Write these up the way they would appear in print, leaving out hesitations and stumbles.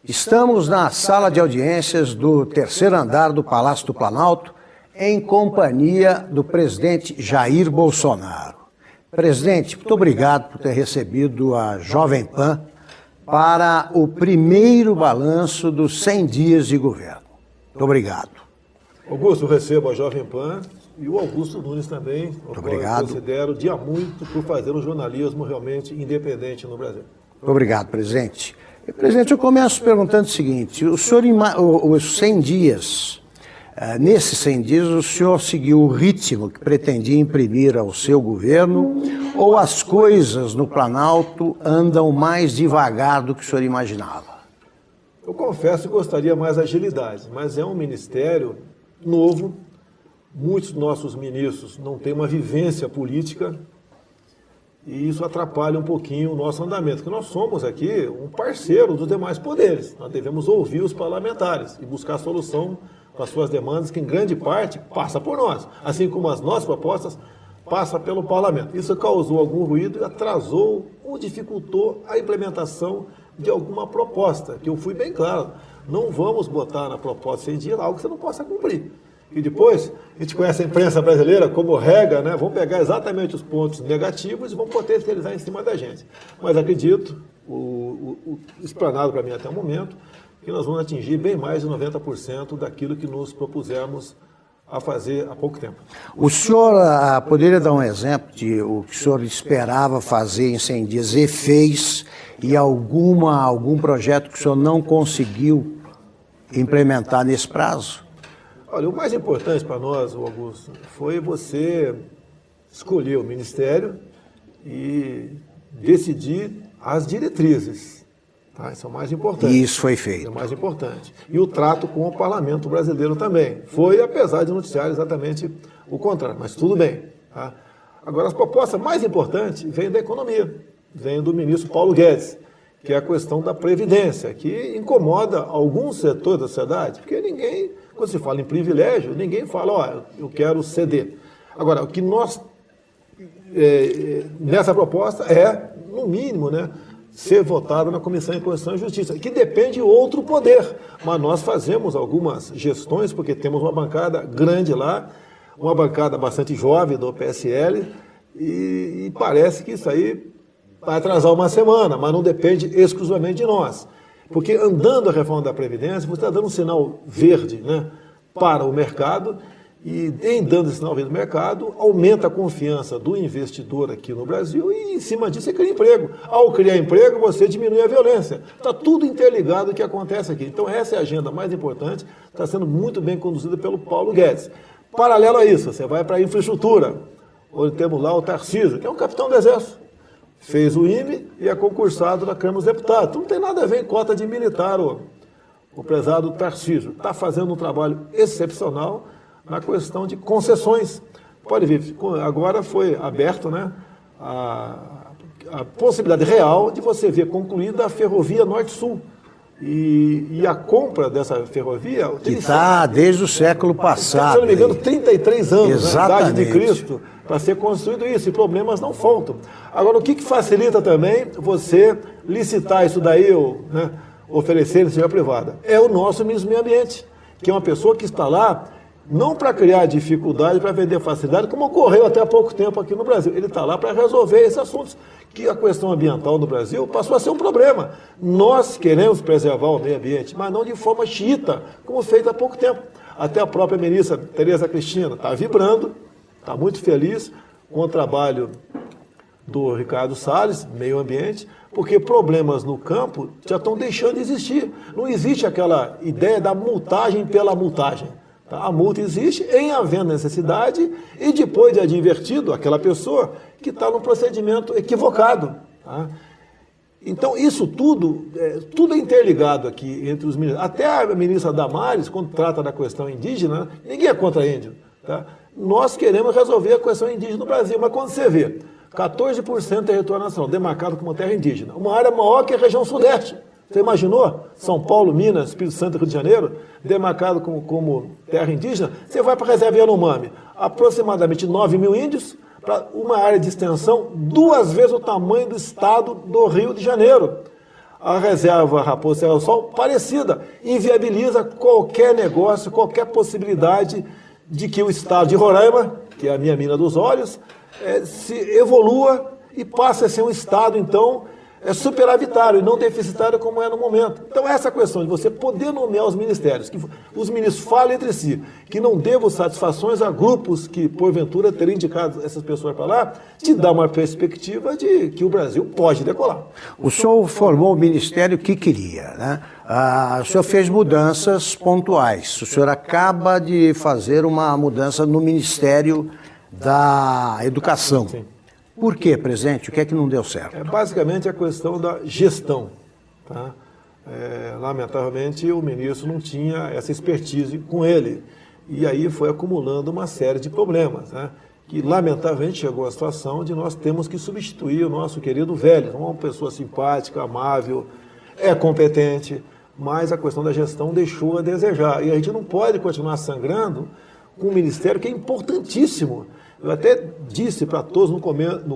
Estamos na sala de audiências do terceiro andar do Palácio do Planalto, em companhia do presidente Jair Bolsonaro. Presidente, muito obrigado por ter recebido a Jovem Pan para o primeiro balanço dos 100 dias de governo. Muito obrigado. Augusto, eu recebo a Jovem Pan e o Augusto Nunes também. Muito obrigado. Eu considero dia muito por fazer um jornalismo realmente independente no Brasil. Muito obrigado, presidente. Presidente, eu começo perguntando o seguinte, o senhor, os 100 dias, nesses 100 dias o senhor seguiu o ritmo que pretendia imprimir ao seu governo ou as coisas no Planalto andam mais devagar do que o senhor imaginava? Eu confesso que gostaria mais agilidade, mas é um ministério novo, muitos dos nossos ministros não têm uma vivência política, e isso atrapalha um pouquinho o nosso andamento, porque nós somos aqui um parceiro dos demais poderes. Nós devemos ouvir os parlamentares e buscar solução para as suas demandas, que em grande parte passa por nós, assim como as nossas propostas passam pelo parlamento. Isso causou algum ruído e atrasou ou dificultou a implementação de alguma proposta, que eu fui bem claro. Não vamos botar na proposta 100 dias algo que você não possa cumprir. E depois, a gente conhece a imprensa brasileira como rega, né? Vão pegar exatamente os pontos negativos e vão potencializar em cima da gente. Mas acredito, explanado para mim até o momento, que nós vamos atingir bem mais de 90% daquilo que nos propusemos a fazer há pouco tempo. O senhor poderia dar um exemplo de o que o senhor esperava fazer em 100 dias e fez, e algum projeto que o senhor não conseguiu implementar nesse prazo? Olha, o mais importante para nós, Augusto, foi você escolher o Ministério e decidir as diretrizes. Tá? Isso é o mais importante. E isso foi feito. Isso é o mais importante. E o trato com o Parlamento brasileiro também. Foi, apesar de noticiar exatamente o contrário, mas tudo bem. Tá? Agora, as propostas mais importantes vêm da economia, vêm do ministro Paulo Guedes, que é a questão da Previdência, que incomoda alguns setores da sociedade, porque ninguém, quando se fala em privilégio, ninguém fala, ó, eu quero ceder. Agora, o que nós, nessa proposta é, no mínimo, né, ser votado na Comissão de Constituição e Justiça, que depende de outro poder, mas nós fazemos algumas gestões, porque temos uma bancada grande lá, uma bancada bastante jovem do PSL, e parece que isso aí vai atrasar uma semana, mas não depende exclusivamente de nós. Porque andando a reforma da Previdência, você está dando um sinal verde, né, para o mercado, e em dando esse sinal verde no mercado, aumenta a confiança do investidor aqui no Brasil e em cima disso você cria emprego. Ao criar emprego, você diminui a violência. Está tudo interligado o que acontece aqui. Então essa é a agenda mais importante, está sendo muito bem conduzida pelo Paulo Guedes. Paralelo a isso, você vai para a infraestrutura, onde temos lá o Tarcísio, que é um capitão do Exército. Fez o IME e é concursado na Câmara dos Deputados. Não tem nada a ver em cota de militar, o prezado Tarcísio. Está fazendo um trabalho excepcional na questão de concessões. Pode ver, agora foi aberto, né, a possibilidade real de você ver concluída a ferrovia Norte-Sul. E a compra dessa ferrovia... Que está desde o século passado. Se não me engano, 33 anos, exatamente, né, idade de Cristo, para ser construído isso, e problemas não faltam. Agora, o que facilita também você licitar isso daí, ou, né, oferecer iniciativa privada? É o nosso ministro do Meio Ambiente, que é uma pessoa que está lá não para criar dificuldade, para vender facilidade, como ocorreu até há pouco tempo aqui no Brasil. Ele está lá para resolver esses assuntos, que a questão ambiental no Brasil passou a ser um problema. Nós queremos preservar o meio ambiente, mas não de forma xiita, como feito há pouco tempo. Até a própria ministra Tereza Cristina está vibrando, está muito feliz com o trabalho do Ricardo Salles, meio ambiente, porque problemas no campo já estão deixando de existir. Não existe aquela ideia da multagem pela multagem. A multa existe em havendo necessidade e depois de advertido aquela pessoa que está no procedimento equivocado. Tá? Então isso tudo é interligado aqui entre os ministros. Até a ministra Damares, quando trata da questão indígena, ninguém é contra índio. Tá? Nós queremos resolver a questão indígena no Brasil, mas quando você vê 14% do território nacional demarcado como terra indígena, uma área maior que a região sudeste. Você imaginou? São Paulo, Minas, Espírito Santo e Rio de Janeiro, demarcado como terra indígena, você vai para a reserva Yanomami, aproximadamente 9 mil índios, para uma área de extensão 2 vezes o tamanho do estado do Rio de Janeiro. A reserva Raposa Serra do Sol, parecida, inviabiliza qualquer negócio, qualquer possibilidade de que o estado de Roraima, que é a minha mina dos olhos, se evolua e passe a ser um estado, então, superavitário e não deficitário como é no momento. Então, essa questão de você poder nomear os ministérios, que os ministros falem entre si, que não devam satisfações a grupos que, porventura, terem indicado essas pessoas para lá, te dá uma perspectiva de que o Brasil pode decolar. O senhor formou o ministério que queria, né? O senhor fez mudanças pontuais. O senhor acaba de fazer uma mudança no Ministério da Educação. Sim. Por quê, presidente? O que é que não deu certo? Basicamente a questão da gestão. Tá? Lamentavelmente, o ministro não tinha essa expertise com ele. E aí foi acumulando uma série de problemas, né? Que, lamentavelmente, chegou a situação de nós temos que substituir o nosso querido Vélez, uma pessoa simpática, amável, competente, mas a questão da gestão deixou a desejar. E a gente não pode continuar sangrando com um ministério que é importantíssimo. Eu até disse para todos no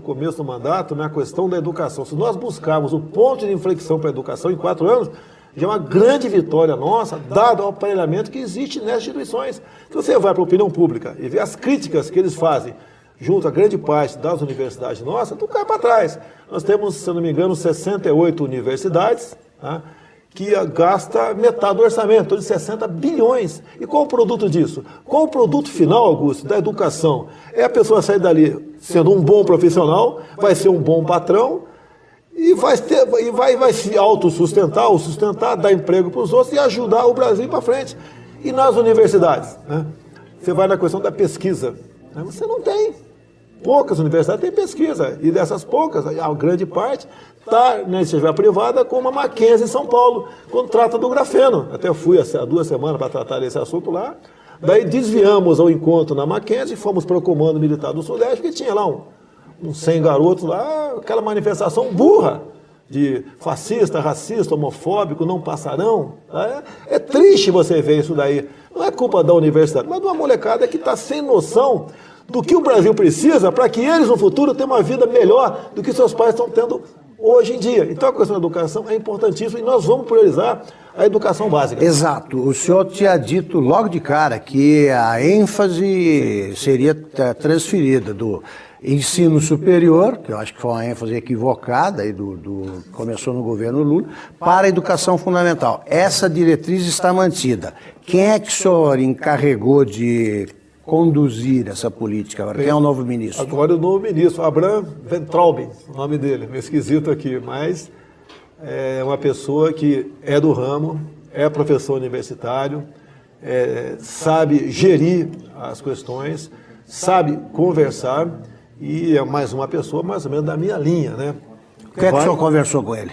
começo do mandato, na questão da educação, se nós buscarmos o ponto de inflexão para a educação em 4 anos, já é uma grande vitória nossa, dado o aparelhamento que existe nessas instituições. Se você vai para a opinião pública e vê as críticas que eles fazem junto a grande parte das universidades nossas, tu cai para trás. Nós temos, se eu não me engano, 68 universidades, tá? Que gasta metade do orçamento, de 60 bilhões. E qual o produto disso? Qual o produto final, Augusto, da educação? É a pessoa sair dali sendo um bom profissional, vai ser um bom patrão e vai se autossustentar, ou sustentar, dar emprego para os outros e ajudar o Brasil para frente. E nas universidades, né? Você vai na questão da pesquisa, né? Você não tem. Poucas universidades têm pesquisa, e dessas poucas, a grande parte está na iniciativa privada, como a Mackenzie em São Paulo, quando trata do grafeno. Até fui há 2 semanas para tratar desse assunto lá. Daí desviamos ao encontro na Mackenzie, fomos para o Comando Militar do Sudeste, que tinha lá uns 100 garotos lá, aquela manifestação burra de fascista, racista, homofóbico, não passarão. É triste você ver isso daí. Não é culpa da universidade, mas de uma molecada que está sem noção do que o Brasil precisa para que eles no futuro tenham uma vida melhor do que seus pais estão tendo hoje em dia. Então a questão da educação é importantíssima e nós vamos priorizar a educação básica. Exato. O senhor tinha dito logo de cara que a ênfase seria transferida do ensino superior, que eu acho que foi uma ênfase equivocada, aí começou no governo Lula, para a educação fundamental. Essa diretriz está mantida. Quem é que o senhor encarregou de conduzir essa política agora? Quem é o novo ministro? Agora o novo ministro, Abraham Weintraub, o nome dele, meio esquisito aqui, mas é uma pessoa que é do ramo, é professor universitário, sabe gerir as questões, sabe conversar e é mais uma pessoa mais ou menos da minha linha, né? O que é que o senhor conversou com ele?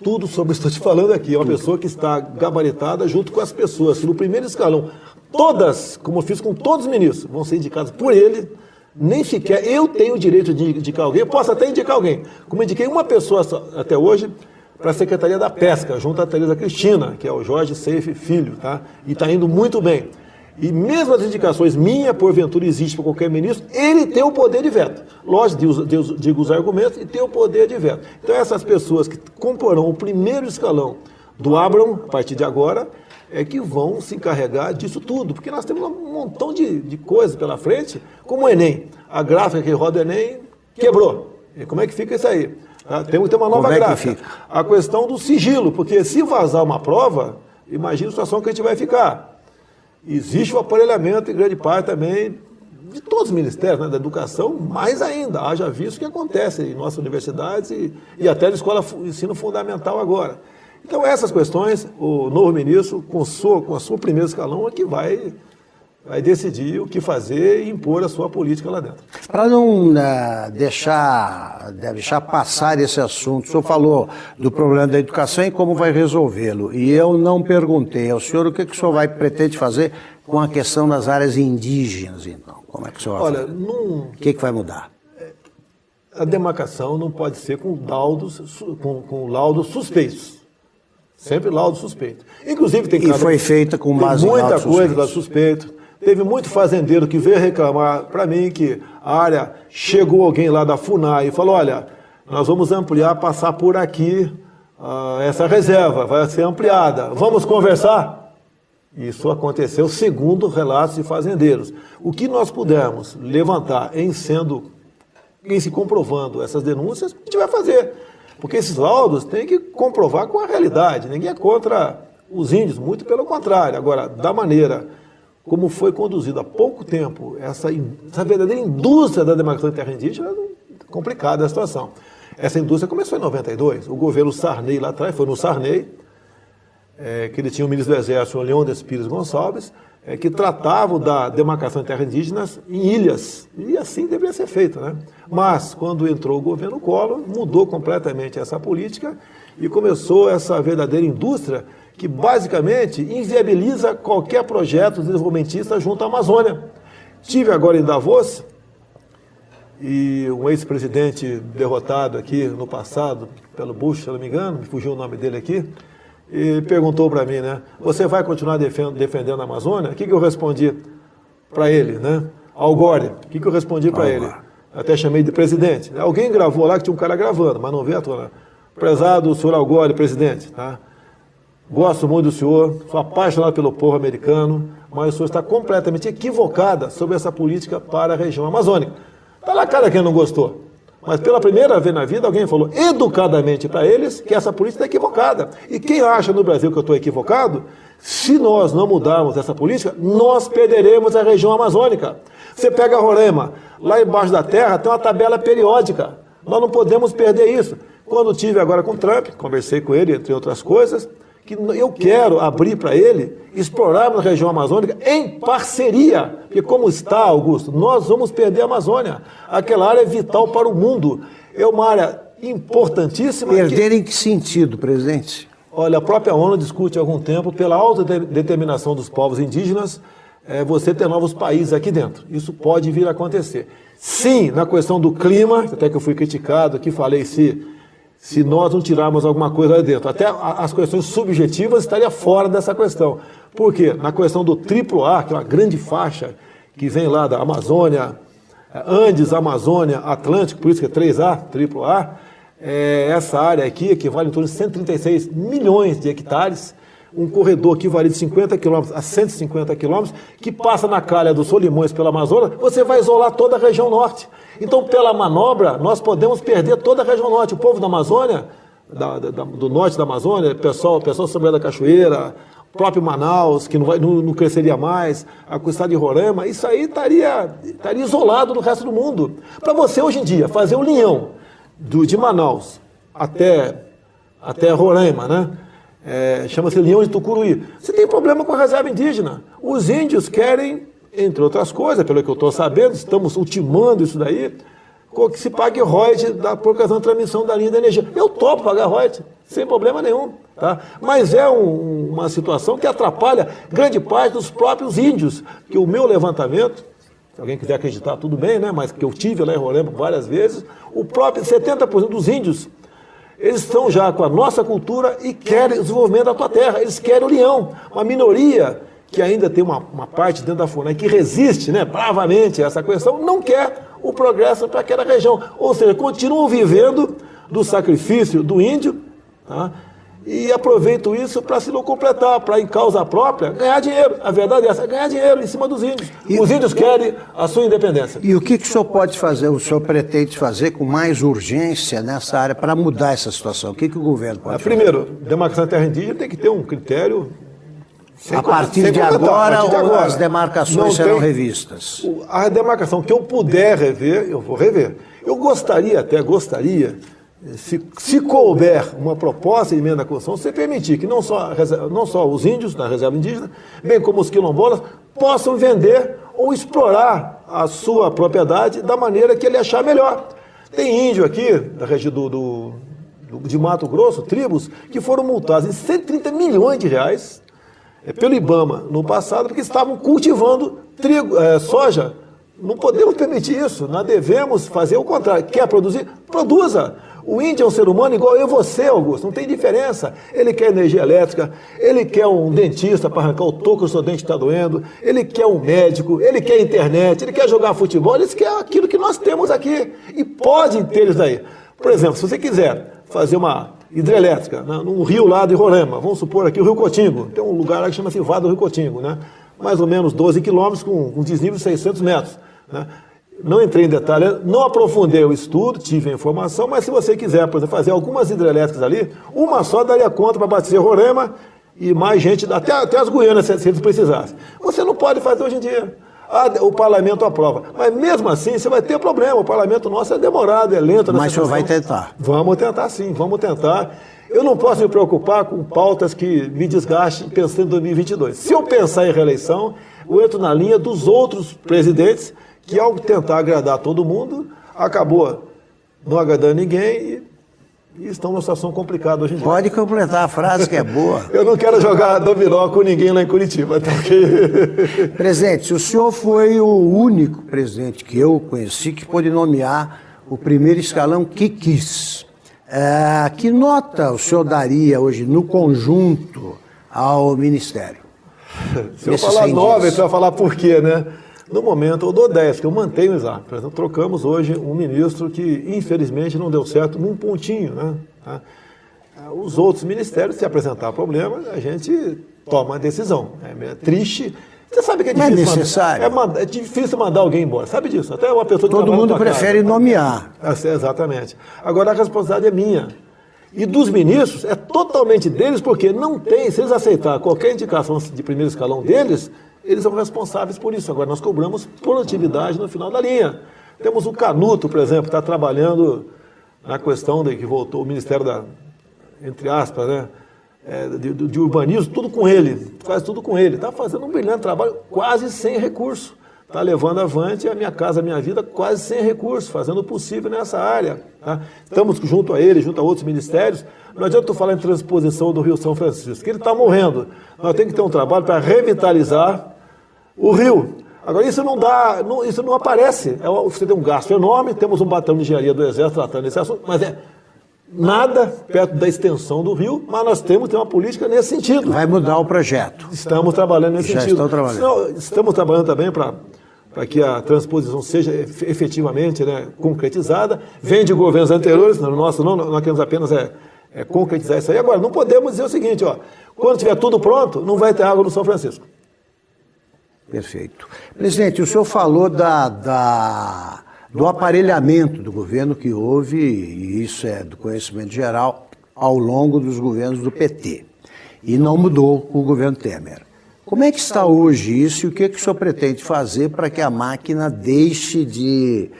Tudo sobre o que estou te falando aqui. É uma pessoa que está gabaritada junto com as pessoas. No primeiro escalão, todas, como eu fiz com todos os ministros, vão ser indicados por ele. Nem sequer eu tenho o direito de indicar alguém. Eu posso até indicar alguém. Como indiquei uma pessoa até hoje para a Secretaria da Pesca, junto à Tereza Cristina, que é o Jorge Seife Filho, tá? E está indo muito bem. E mesmo as indicações minha, porventura existe para qualquer ministro, ele tem o poder de veto. Lógico, digo os argumentos e tem o poder de veto. Então essas pessoas que comporão o primeiro escalão do Abraham, a partir de agora, é que vão se encarregar disso tudo. Porque nós temos um montão de coisas pela frente, como o Enem. A gráfica que roda o Enem quebrou. E como é que fica isso aí? Temos que ter uma nova gráfica. A questão do sigilo, porque se vazar uma prova, imagina a situação que a gente vai ficar. Existe o aparelhamento em grande parte também de todos os ministérios, né, da educação, mais ainda. Haja visto o que acontece em nossas universidades e até na escola de ensino fundamental agora. Então essas questões, o novo ministro, com a sua primeiro escalão, é que vai decidir o que fazer e impor a sua política lá dentro. Para não deixar passar esse assunto, o senhor falou do problema da educação e como vai resolvê-lo. E eu não perguntei ao senhor o que o senhor pretende fazer com a questão das áreas indígenas, então. Como é que o senhor vai fazer? O que vai mudar? A demarcação não pode ser com laudos suspeitos. Sempre laudo suspeito. Inclusive tem foi feita com base em muita coisa da suspeito. Teve muito fazendeiro que veio reclamar para mim que a área chegou alguém lá da FUNAI e falou, olha, nós vamos ampliar, passar por aqui essa reserva vai ser ampliada. Vamos conversar? Isso aconteceu segundo relatos de fazendeiros. O que nós pudermos levantar em se comprovando essas denúncias, a gente vai fazer. Porque esses laudos têm que comprovar com a realidade. Ninguém é contra os índios, muito pelo contrário. Agora, da maneira como foi conduzida há pouco tempo essa verdadeira indústria da demarcação de terra indígena, é complicada a situação. Essa indústria começou em 92. O governo Sarney lá atrás, foi no Sarney, que ele tinha o ministro do Exército, o Leônidas Pires Gonçalves, que tratavam da demarcação de terras indígenas em ilhas. E assim deveria ser feito, né? Mas, quando entrou o governo Collor, mudou completamente essa política e começou essa verdadeira indústria que, basicamente, inviabiliza qualquer projeto desenvolvimentista junto à Amazônia. Tive agora em Davos, e um ex-presidente derrotado aqui no passado, pelo Bush, se não me engano, me fugiu o nome dele aqui, e perguntou para mim, né, você vai continuar defendendo a Amazônia? O que eu respondi para ele, né? Al Gore, o que eu respondi para ele? Até chamei de presidente. Alguém gravou lá, que tinha um cara gravando, mas não veio à tona. Prezado senhor Al Gore, presidente, tá? Gosto muito do senhor, sou apaixonado pelo povo americano, mas o senhor está completamente equivocada sobre essa política para a região amazônica. Está na cara quem não gostou. Mas pela primeira vez na vida alguém falou educadamente para eles que essa política é equivocada. E quem acha no Brasil que eu estou equivocado, se nós não mudarmos essa política, nós perderemos a região amazônica. Você pega Roraima, lá embaixo da terra tem uma tabela periódica. Nós não podemos perder isso. Quando tive agora com o Trump, conversei com ele, entre outras coisas, que eu quero abrir para ele, explorarmos a região amazônica em parceria. Porque como está, Augusto, nós vamos perder a Amazônia. Aquela área é vital para o mundo. É uma área importantíssima. Perder em que sentido, presidente? Olha, a própria ONU discute há algum tempo, pela autodeterminação dos povos indígenas, você ter novos países aqui dentro. Isso pode vir a acontecer. Sim, na questão do clima, até que eu fui criticado aqui, falei se nós não tirarmos alguma coisa lá dentro. Até as questões subjetivas estaria fora dessa questão. Por quê? Na questão do AAA, que é uma grande faixa que vem lá da Amazônia, Andes, Amazônia, Atlântico, por isso que é 3A, AAA, essa área aqui equivale em torno de 136 milhões de hectares, um corredor que varia de 50 km a 150 km, que passa na calha dos Solimões pela Amazônia, você vai isolar toda a região norte. Então, pela manobra, nós podemos perder toda a região norte. O povo da Amazônia, do norte da Amazônia, pessoal São Bento da Cachoeira, o próprio Manaus, que não cresceria mais, a estado de Roraima, isso aí estaria isolado do resto do mundo. Para você, hoje em dia, fazer o linhão de Manaus até Roraima, né? Chama-se Linhão de Tucuruí. Você tem problema com a reserva indígena. Os índios querem, entre outras coisas, pelo que eu estou sabendo, estamos ultimando isso daí, que se pague royalties por causa da transmissão da linha de energia. Eu topo pagar royalties, sem problema nenhum. Tá? Mas é uma situação que atrapalha grande parte dos próprios índios, que o meu levantamento, se alguém quiser acreditar, tudo bem, né? Mas que eu tive lá em Roraima várias vezes, o próprio 70% dos índios, eles estão já com a nossa cultura e querem o desenvolvimento da tua terra. Eles querem o leão. Uma minoria que ainda tem uma parte dentro da FUNAI que resiste, né, bravamente a essa questão, não quer o progresso para aquela região. Ou seja, continuam vivendo do sacrifício do índio, tá? E aproveitam isso para se completar, para, em causa própria, ganhar dinheiro. A verdade é essa, ganhar dinheiro em cima dos índios. Os índios querem a sua independência. E o que o senhor pode fazer, o senhor pretende fazer com mais urgência nessa área para mudar essa situação? O que o governo pode fazer? Primeiro, demarcação da terra indígena tem que ter um critério... A partir de agora, as demarcações serão revistas? A demarcação que eu puder rever, eu vou rever. Eu gostaria, se couber uma proposta de emenda à Constituição, você permitir que não só os índios da reserva indígena, bem como os quilombolas, possam vender ou explorar a sua propriedade da maneira que ele achar melhor. Tem índio aqui, da região de Mato Grosso, tribos, que foram multados em 130 milhões de reais pelo IBAMA no passado, porque estavam cultivando soja. Não podemos permitir isso, nós devemos fazer o contrário. Quer produzir? Produza! O índio é um ser humano igual eu e você, Augusto, não tem diferença. Ele quer energia elétrica, ele quer um dentista para arrancar o toco que o seu dente está doendo, ele quer um médico, ele quer internet, ele quer jogar futebol, ele quer aquilo que nós temos aqui. E pode ter isso daí. Por exemplo, se você quiser fazer hidrelétrica, né, num rio lá de Roraima, vamos supor aqui o Rio Cotingo, tem um lugar lá que chama-se Vado do Rio Cotingo, né, mais ou menos 12 quilômetros com um desnível de 600 metros. Né. Não entrei em detalhe, não aprofundei o estudo, tive a informação, mas se você quiser, por exemplo, fazer algumas hidrelétricas ali, uma só daria conta para abastecer Roraima e mais gente, até as Guianas, se eles precisassem. Você não pode fazer hoje em dia. O parlamento aprova. Mas mesmo assim, você vai ter problema. O parlamento nosso é demorado, é lento. Mas o senhor vai tentar? Vamos tentar sim, vamos tentar. Eu não posso me preocupar com pautas que me desgastem pensando em 2022. Se eu pensar em reeleição, eu entro na linha dos outros presidentes que, ao tentar agradar todo mundo, acabou não agradando ninguém e estão numa situação complicada hoje em dia. Pode completar a frase que é boa. Eu não quero jogar dominó com ninguém lá em Curitiba. Porque... Presidente, o senhor foi o único presidente que eu conheci que pôde nomear o primeiro escalão que quis. Que nota o senhor daria hoje no conjunto ao Ministério? Se eu falar 9, você vai falar por quê, né? No momento eu dou 10, que eu mantenho exato. Por exemplo, trocamos hoje um ministro que infelizmente não deu certo num pontinho, né? Os outros ministérios, se apresentar problema, a gente toma a decisão. É triste. Você sabe que é difícil. Não é necessário. É difícil mandar alguém embora, sabe disso? Até uma pessoa que todo mundo prefere nomear. Exatamente. Agora a responsabilidade é minha. E dos ministros, é totalmente deles, porque não tem, se eles aceitar qualquer indicação de primeiro escalão deles, eles são responsáveis por isso. Agora, nós cobramos produtividade no final da linha. Temos o Canuto, por exemplo, que está trabalhando na questão de que voltou o Ministério da, entre aspas, né, de urbanismo, tudo com ele, quase tudo com ele. Está fazendo um brilhante trabalho, quase sem recurso. Está levando avante a Minha Casa Minha Vida quase sem recurso, fazendo o possível nessa área. Tá? Estamos junto a ele, junto a outros ministérios. Não adianta tu falar em transposição do Rio São Francisco, que ele está morrendo. Nós temos que ter um trabalho para revitalizar o rio. Agora, isso não dá, isso não aparece. Você tem um gasto enorme, temos um batalhão de engenharia do Exército tratando desse assunto, mas é nada perto da extensão do rio, mas nós temos que ter uma política nesse sentido. Vai mudar o projeto. Estamos trabalhando nesse sentido. Estão trabalhando. Estamos trabalhando também para que a transposição seja efetivamente, né, concretizada. Vem de governos anteriores, no nosso não, nós queremos apenas concretizar isso aí. Agora, não podemos dizer o seguinte, quando tiver tudo pronto, não vai ter água no São Francisco. Perfeito. Presidente, o senhor falou do aparelhamento do governo que houve, e isso é do conhecimento geral, ao longo dos governos do PT. E não mudou com o governo Temer. Como é que está hoje isso e o que o senhor pretende fazer para que a máquina deixe de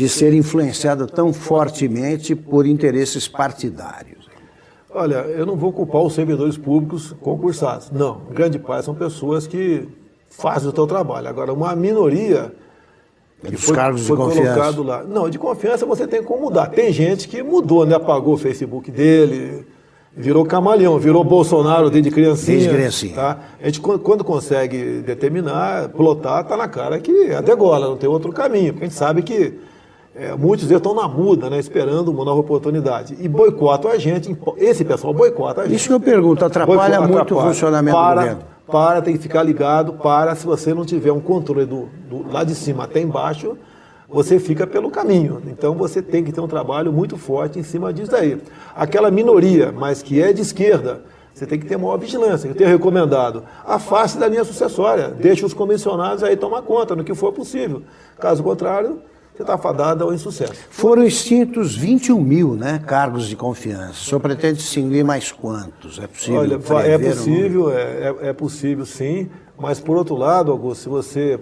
ser influenciada tão fortemente por interesses partidários? Olha, eu não vou culpar os servidores públicos concursados. Não, grande parte são pessoas que fazem o seu trabalho. Agora, uma minoria que foi colocado lá. Não, de confiança você tem como mudar. Tem gente que mudou, né? Apagou o Facebook dele, virou camaleão, virou Bolsonaro desde criancinha. Desde criancinha. Tá? A gente, quando consegue determinar, plotar, está na cara que é degola, não tem outro caminho. Porque a gente sabe que muitos deles estão na muda, né, esperando uma nova oportunidade. E boicotam a gente, esse pessoal boicota a gente. Isso que eu pergunto, atrapalha muito o funcionamento do governo. Tem que ficar ligado, se você não tiver um controle do lá de cima até embaixo, você fica pelo caminho. Então você tem que ter um trabalho muito forte em cima disso aí. Aquela minoria, mas que é de esquerda, você tem que ter maior vigilância. Eu tenho recomendado, afaste da linha sucessória, deixe os comissionados aí tomar conta no que for possível. Caso contrário, você está fadado ao insucesso. Foram extintos 21 mil, né, cargos de confiança. O senhor pretende extinguir mais quantos? É possível? Olha, é possível sim, mas por outro lado, Augusto, se você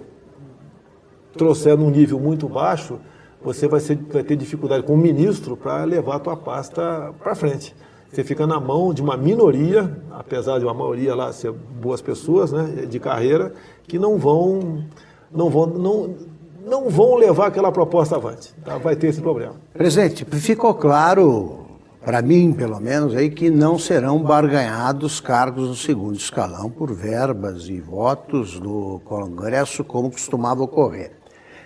trouxer num nível muito baixo, você vai ter dificuldade como ministro para levar a tua pasta para frente. Você fica na mão de uma minoria, apesar de uma maioria lá ser boas pessoas, né, de carreira, que não vão levar aquela proposta avante. Tá? Vai ter esse problema. Presidente, ficou claro, para mim pelo menos, aí, que não serão barganhados cargos no segundo escalão por verbas e votos no Congresso, como costumava ocorrer.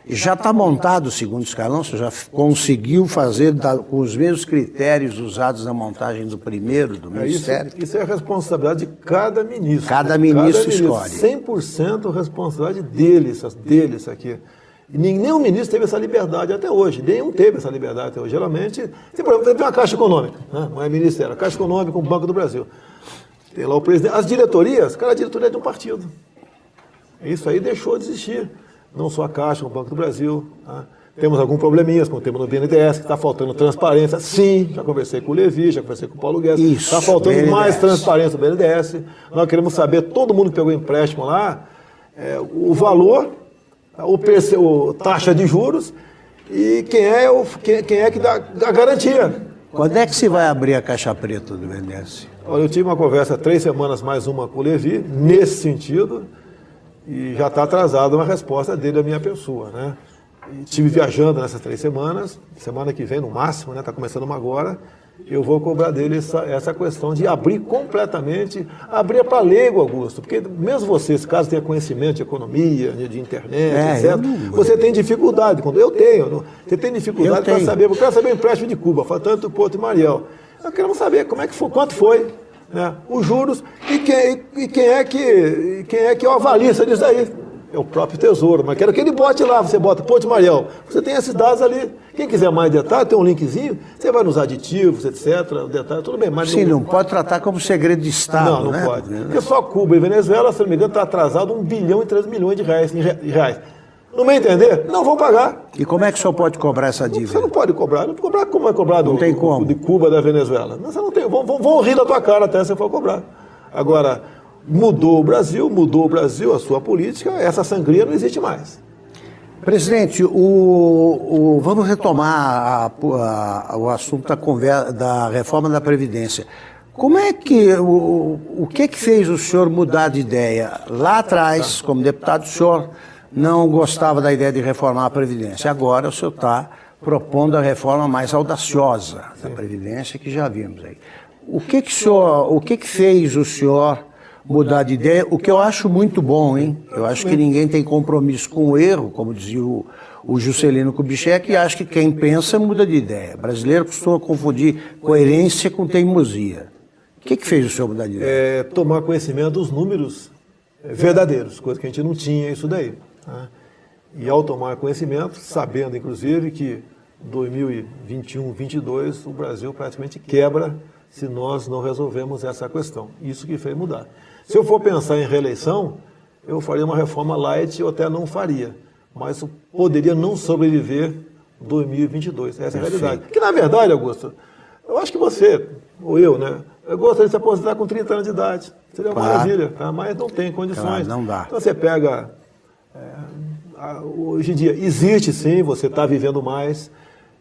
E já está montado o segundo escalão? Você já conseguiu fazer com os mesmos critérios usados na montagem do primeiro, do Ministério? Isso é a responsabilidade de cada ministro. Cada ministro escolhe. 100% responsabilidade deles aqui. Nenhum ministro teve essa liberdade até hoje. Nenhum teve essa liberdade até hoje. Geralmente, tem uma Caixa Econômica, né? Não é ministério, a Caixa Econômica, o Banco do Brasil. Tem lá o presidente. As diretorias, cada diretoria é de um partido. Isso aí deixou de existir. Não só a Caixa, o Banco do Brasil. Tá? Temos alguns probleminhas, como temos no BNDES, que está faltando transparência. Sim, já conversei com o Levi, já conversei com o Paulo Guedes. Está faltando BNDES. Mais transparência no BNDES. Nós queremos saber, todo mundo que pegou empréstimo lá, o valor, taxa de juros e quem é que dá a garantia. Quando é que se vai abrir a caixa preta do BNDES? Olha, eu tive uma conversa há 3 semanas, mais uma com o Levi, nesse sentido, e já está atrasada uma resposta dele à minha pessoa, né? Estive viajando nessas 3 semanas, semana que vem no máximo, né? Está começando uma agora, eu vou cobrar dele essa questão de abrir completamente, abrir para leigo, Augusto, porque mesmo você, se caso tenha conhecimento de economia, de internet, etc., você tem dificuldade, eu tenho, você tem dificuldade para saber, eu quero saber o empréstimo de Cuba, tanto o Porto e Mariel, nós queremos saber como é que foi, quanto foi, né, os juros e quem é que avalia isso disso aí. É o próprio Tesouro, mas quero que ele bote lá, você bota Porto Mariel, você tem esses dados ali. Quem quiser mais detalhes, tem um linkzinho, você vai nos aditivos, etc, o detalhe, tudo bem. Mas sim, não pode tratar como segredo de Estado, não, né? Pode. Porque só Cuba e Venezuela, se não me engano, está atrasado 1 bilhão e 3 milhões de reais. No meu entender, não vão pagar. E como é que o senhor pode cobrar essa dívida? Você não pode cobrar. Não cobrar como vai cobrar de Cuba, da Venezuela. Você não tem, vão rir da tua cara até se for cobrar. Agora, mudou o Brasil, a sua política, essa sangria não existe mais. Presidente, vamos retomar o assunto da reforma da Previdência. Como é que, o que fez o senhor mudar de ideia? Lá atrás, como deputado, o senhor não gostava da ideia de reformar a Previdência. Agora o senhor está propondo a reforma mais audaciosa da Previdência, que já vimos aí. O que fez o senhor mudar de ideia? O que eu acho muito bom, hein? Eu acho que ninguém tem compromisso com o erro, como dizia o Juscelino Kubitschek, e acho que quem pensa muda de ideia. O brasileiro costuma confundir coerência com teimosia. O que fez o senhor mudar de ideia? Tomar conhecimento dos números verdadeiros, coisa que a gente não tinha isso daí. Tá? E ao tomar conhecimento, sabendo inclusive que 2021, 2022, o Brasil praticamente quebra se nós não resolvemos essa questão. Isso que fez mudar. Se eu for pensar em reeleição, eu faria uma reforma light, eu até não faria. Mas poderia não sobreviver 2022. Essa é a realidade. Que na verdade, Augusto, eu acho que você, ou eu, né? Eu gostaria de se aposentar com 30 anos de idade. Seria uma maravilha, tá? Mas não tem condições. Claro, não dá. Então você pega... hoje em dia, existe sim, você está vivendo mais.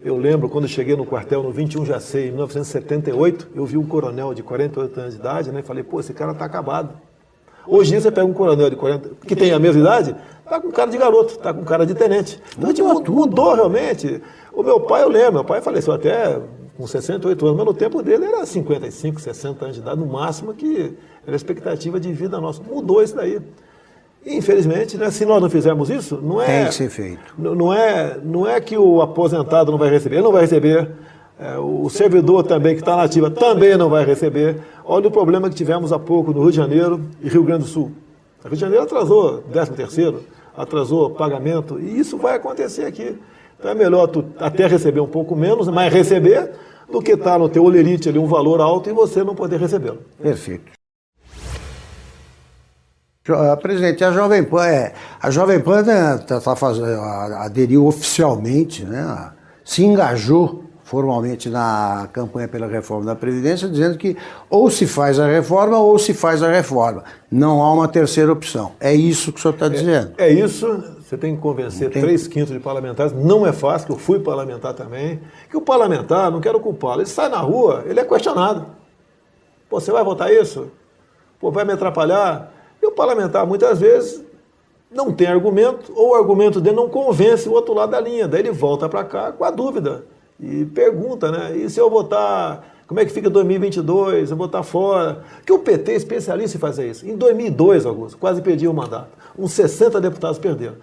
Eu lembro quando eu cheguei no quartel no 21 Jacei, em 1978, eu vi um coronel de 48 anos de idade, né? Falei, pô, esse cara está acabado. Hoje em dia você pega um coronel de 40, que tem a mesma idade, está com cara de garoto, está com cara de tenente. Então a gente mudou realmente. O meu pai, eu lembro, meu pai faleceu até com 68 anos, mas no tempo dele era 55, 60 anos de idade, no máximo, que era a expectativa de vida nossa. Mudou isso daí. E, infelizmente, né, se nós não fizermos isso, não é... Tem que ser feito. Não é que o aposentado não vai receber, ele não vai receber. O servidor também, que está na ativa, também não vai receber. Olha o problema que tivemos há pouco no Rio de Janeiro e Rio Grande do Sul. O Rio de Janeiro atrasou 13º, atrasou pagamento, e isso vai acontecer aqui. Então é melhor tu até receber um pouco menos, mas receber, do que estar no teu olerite ali um valor alto e você não poder recebê-lo. Perfeito. Presidente, a Jovem Pan né, aderiu oficialmente, né, se engajou formalmente na campanha pela reforma da Previdência, dizendo que ou se faz a reforma ou se faz a reforma. Não há uma terceira opção. É isso que o senhor está dizendo? É isso. Você tem que convencer 3/5 de parlamentares. Não é fácil, que eu fui parlamentar também. Que o parlamentar, não quero culpá-lo, ele sai na rua, ele é questionado. Pô, você vai votar isso? Pô, vai me atrapalhar? E o parlamentar, muitas vezes, não tem argumento, ou o argumento dele não convence o outro lado da linha. Daí ele volta para cá com a dúvida e pergunta, né? E se eu votar, como é que fica 2022? Eu votar fora? Que o PT é especialista em fazer isso. Em 2002, Augusto, quase perdi o mandato. Uns 60 deputados perderam.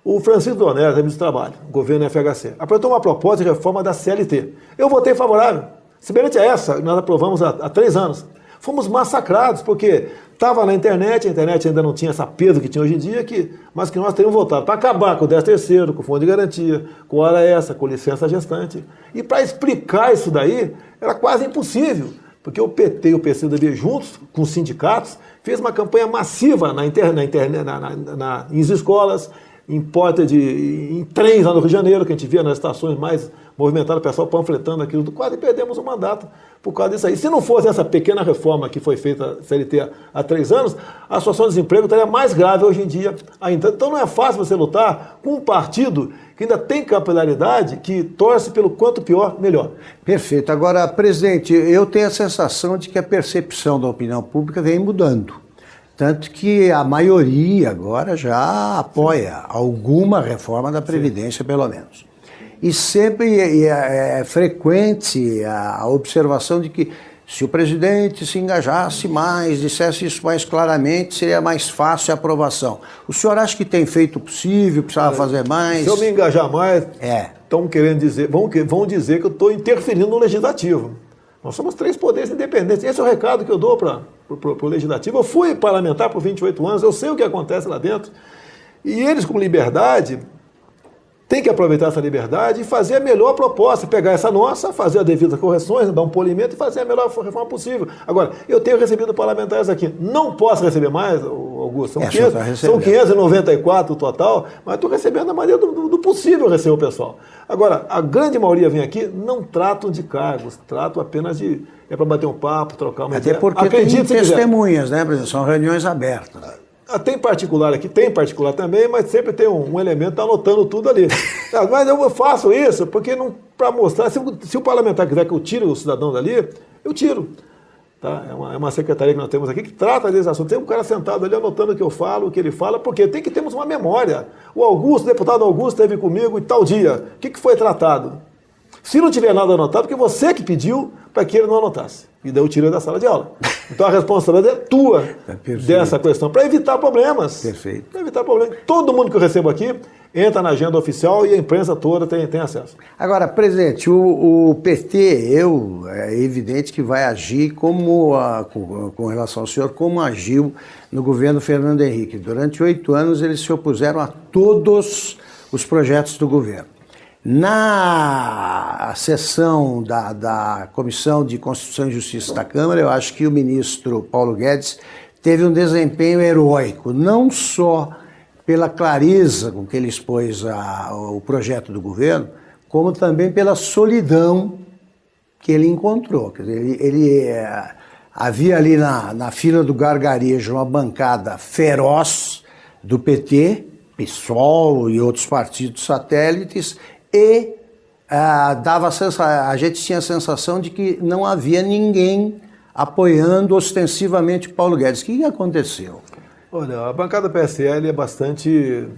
O Francisco Donelli, ministro do Trabalho, governo FHC, apresentou uma proposta de reforma da CLT. Eu votei favorável. Semelhante a essa, nós aprovamos há 3 anos. Fomos massacrados, porque Estava na internet, a internet ainda não tinha essa peso que tinha hoje em dia, mas que nós teríamos votado para acabar com o 13º, com o Fundo de Garantia, com hora extra, com licença gestante. E para explicar isso daí, era quase impossível, porque o PT e o PCdoB juntos, com os sindicatos, fez uma campanha massiva em escolas, em trens lá no Rio de Janeiro, que a gente via nas estações mais movimentadas, o pessoal panfletando aquilo, quase perdemos o mandato por causa disso aí. Se não fosse essa pequena reforma que foi feita CLT há 3 anos, a situação de desemprego estaria mais grave hoje em dia ainda. Então não é fácil você lutar com um partido que ainda tem capilaridade, que torce pelo quanto pior, melhor. Perfeito. Agora, presidente, eu tenho a sensação de que a percepção da opinião pública vem mudando. Tanto que a maioria agora já apoia alguma reforma da Previdência, pelo menos. E sempre é frequente a observação de que se o presidente se engajasse mais, dissesse isso mais claramente, seria mais fácil a aprovação. O senhor acha que tem feito o possível, precisava fazer mais? Se eu me engajar mais, estão querendo dizer, vão dizer que eu estou interferindo no legislativo. Nós somos 3 poderes independentes. Esse é o recado que eu dou para o Legislativo. Eu fui parlamentar por 28 anos, eu sei o que acontece lá dentro. E eles, com liberdade, têm que aproveitar essa liberdade e fazer a melhor proposta. Pegar essa nossa, fazer as devidas correções, dar um polimento e fazer a melhor reforma possível. Agora, eu tenho recebido parlamentares aqui. Não posso receber mais, Augusto. São 594 o total, mas estou recebendo da maneira do possível receber o pessoal. Agora, a grande maioria vem aqui, não tratam de cargos, tratam apenas de... É para bater um papo, trocar uma ideia. Até porque tem testemunhas, né, presidente? São reuniões abertas. Tem particular aqui, tem particular também, mas sempre tem um elemento que está anotando tudo ali. Mas eu faço isso porque para mostrar, se o parlamentar quiser que eu tire o cidadão dali, eu tiro. Tá? É uma secretaria que nós temos aqui que trata desse assunto. Tem um cara sentado ali anotando o que eu falo, o que ele fala, porque tem que termos uma memória. O deputado Augusto esteve comigo em tal dia. O que foi tratado? Se não tiver nada anotado, porque você que pediu para que ele não anotasse. E daí eu tiro da sala de aula. Então a responsabilidade é tua dessa questão, para evitar problemas. Perfeito. Para evitar problemas. Todo mundo que eu recebo aqui entra na agenda oficial e a imprensa toda tem acesso. Agora, presidente, o PT, é evidente que vai agir com relação ao senhor, como agiu no governo Fernando Henrique. Durante 8 anos eles se opuseram a todos os projetos do governo. Na sessão da Comissão de Constituição e Justiça da Câmara, eu acho que o ministro Paulo Guedes teve um desempenho heróico, não só pela clareza com que ele expôs o projeto do governo, como também pela solidão que ele encontrou. Quer dizer, ele havia ali na fila do gargarejo uma bancada feroz do PT, PSOL e outros partidos satélites, e a gente tinha a sensação de que não havia ninguém apoiando ostensivamente o Paulo Guedes. O que aconteceu? Olha, a bancada PSL é bastante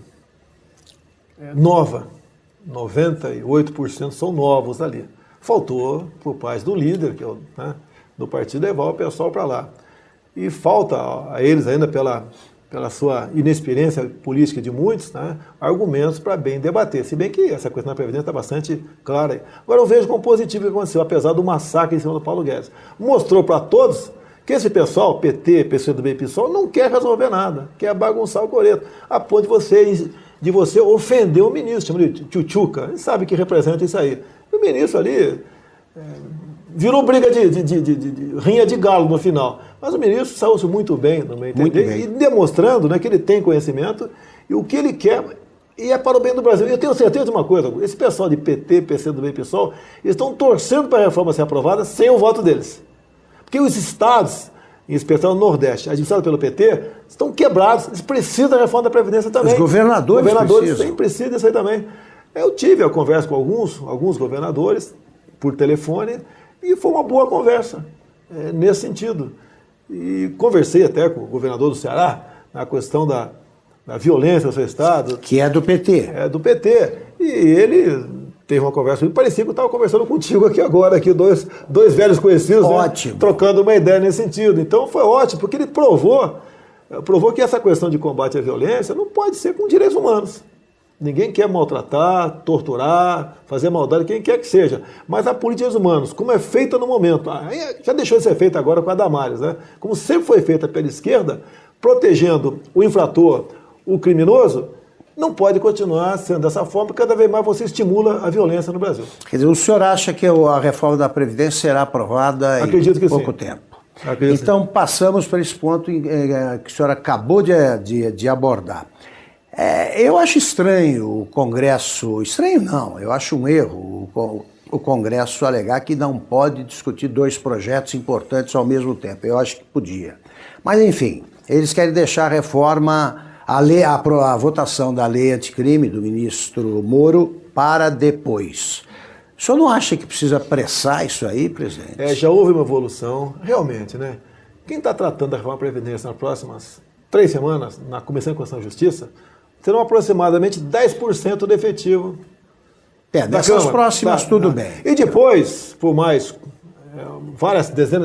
nova. 98% são novos ali. Faltou, por parte do líder, que é do partido, levar o pessoal para lá. E falta a eles ainda pela sua inexperiência política de muitos, argumentos para bem debater. Se bem que essa questão da Previdência está bastante clara aí. Agora eu vejo como positivo o que aconteceu, apesar do massacre em cima do Paulo Guedes. Mostrou para todos que esse pessoal, PT, PCdoB e PSOL, não quer resolver nada, quer bagunçar o coreto, a ponto de você ofender o ministro, chama de tchutchuca, ele sabe que representa isso aí. O ministro ali virou briga de rinha de galo no final. Mas o ministro saiu-se muito bem, no meu entender, e demonstrando que ele tem conhecimento e o que ele quer, e é para o bem do Brasil. Eu tenho certeza de uma coisa, esse pessoal de PT, PCdoB e PSOL, eles estão torcendo para a reforma ser aprovada sem o voto deles. Porque os estados, em especial no Nordeste, administrados pelo PT, estão quebrados, eles precisam da reforma da Previdência também. Os governadores precisam. Precisam disso aí também. Eu tive a conversa com alguns governadores, por telefone, e foi uma boa conversa, nesse sentido. E conversei até com o governador do Ceará, na questão da violência no seu estado. Que é do PT. É do PT. E ele teve uma conversa muito parecida que eu estava conversando contigo aqui agora, dois velhos conhecidos, ótimo, trocando uma ideia nesse sentido. Então foi ótimo, porque ele provou que essa questão de combate à violência não pode ser com direitos humanos. Ninguém quer maltratar, torturar, fazer maldade, quem quer que seja. Mas a política dos humanos, como é feita no momento, já deixou de ser feita agora com a Damares, né? Como sempre foi feita pela esquerda, protegendo o infrator, o criminoso, não pode continuar sendo dessa forma, porque cada vez mais você estimula a violência no Brasil. Quer dizer, o senhor acha que a reforma da Previdência será aprovada em pouco tempo? Acredito então, passamos para esse ponto que o senhor acabou de abordar. Eu acho estranho o Congresso, estranho não, eu acho um erro o Congresso alegar que não pode discutir dois projetos importantes ao mesmo tempo. Eu acho que podia. Mas, enfim, eles querem deixar a reforma, a votação da lei anticrime do ministro Moro para depois. O senhor não acha que precisa apressar isso aí, presidente? Já houve uma evolução, realmente, né? Quem está tratando da reforma da Previdência nas próximas 3 semanas, na Comissão de Constituição e Justiça, serão aproximadamente 10% do efetivo. Dessas próximas tudo bem. E depois, por mais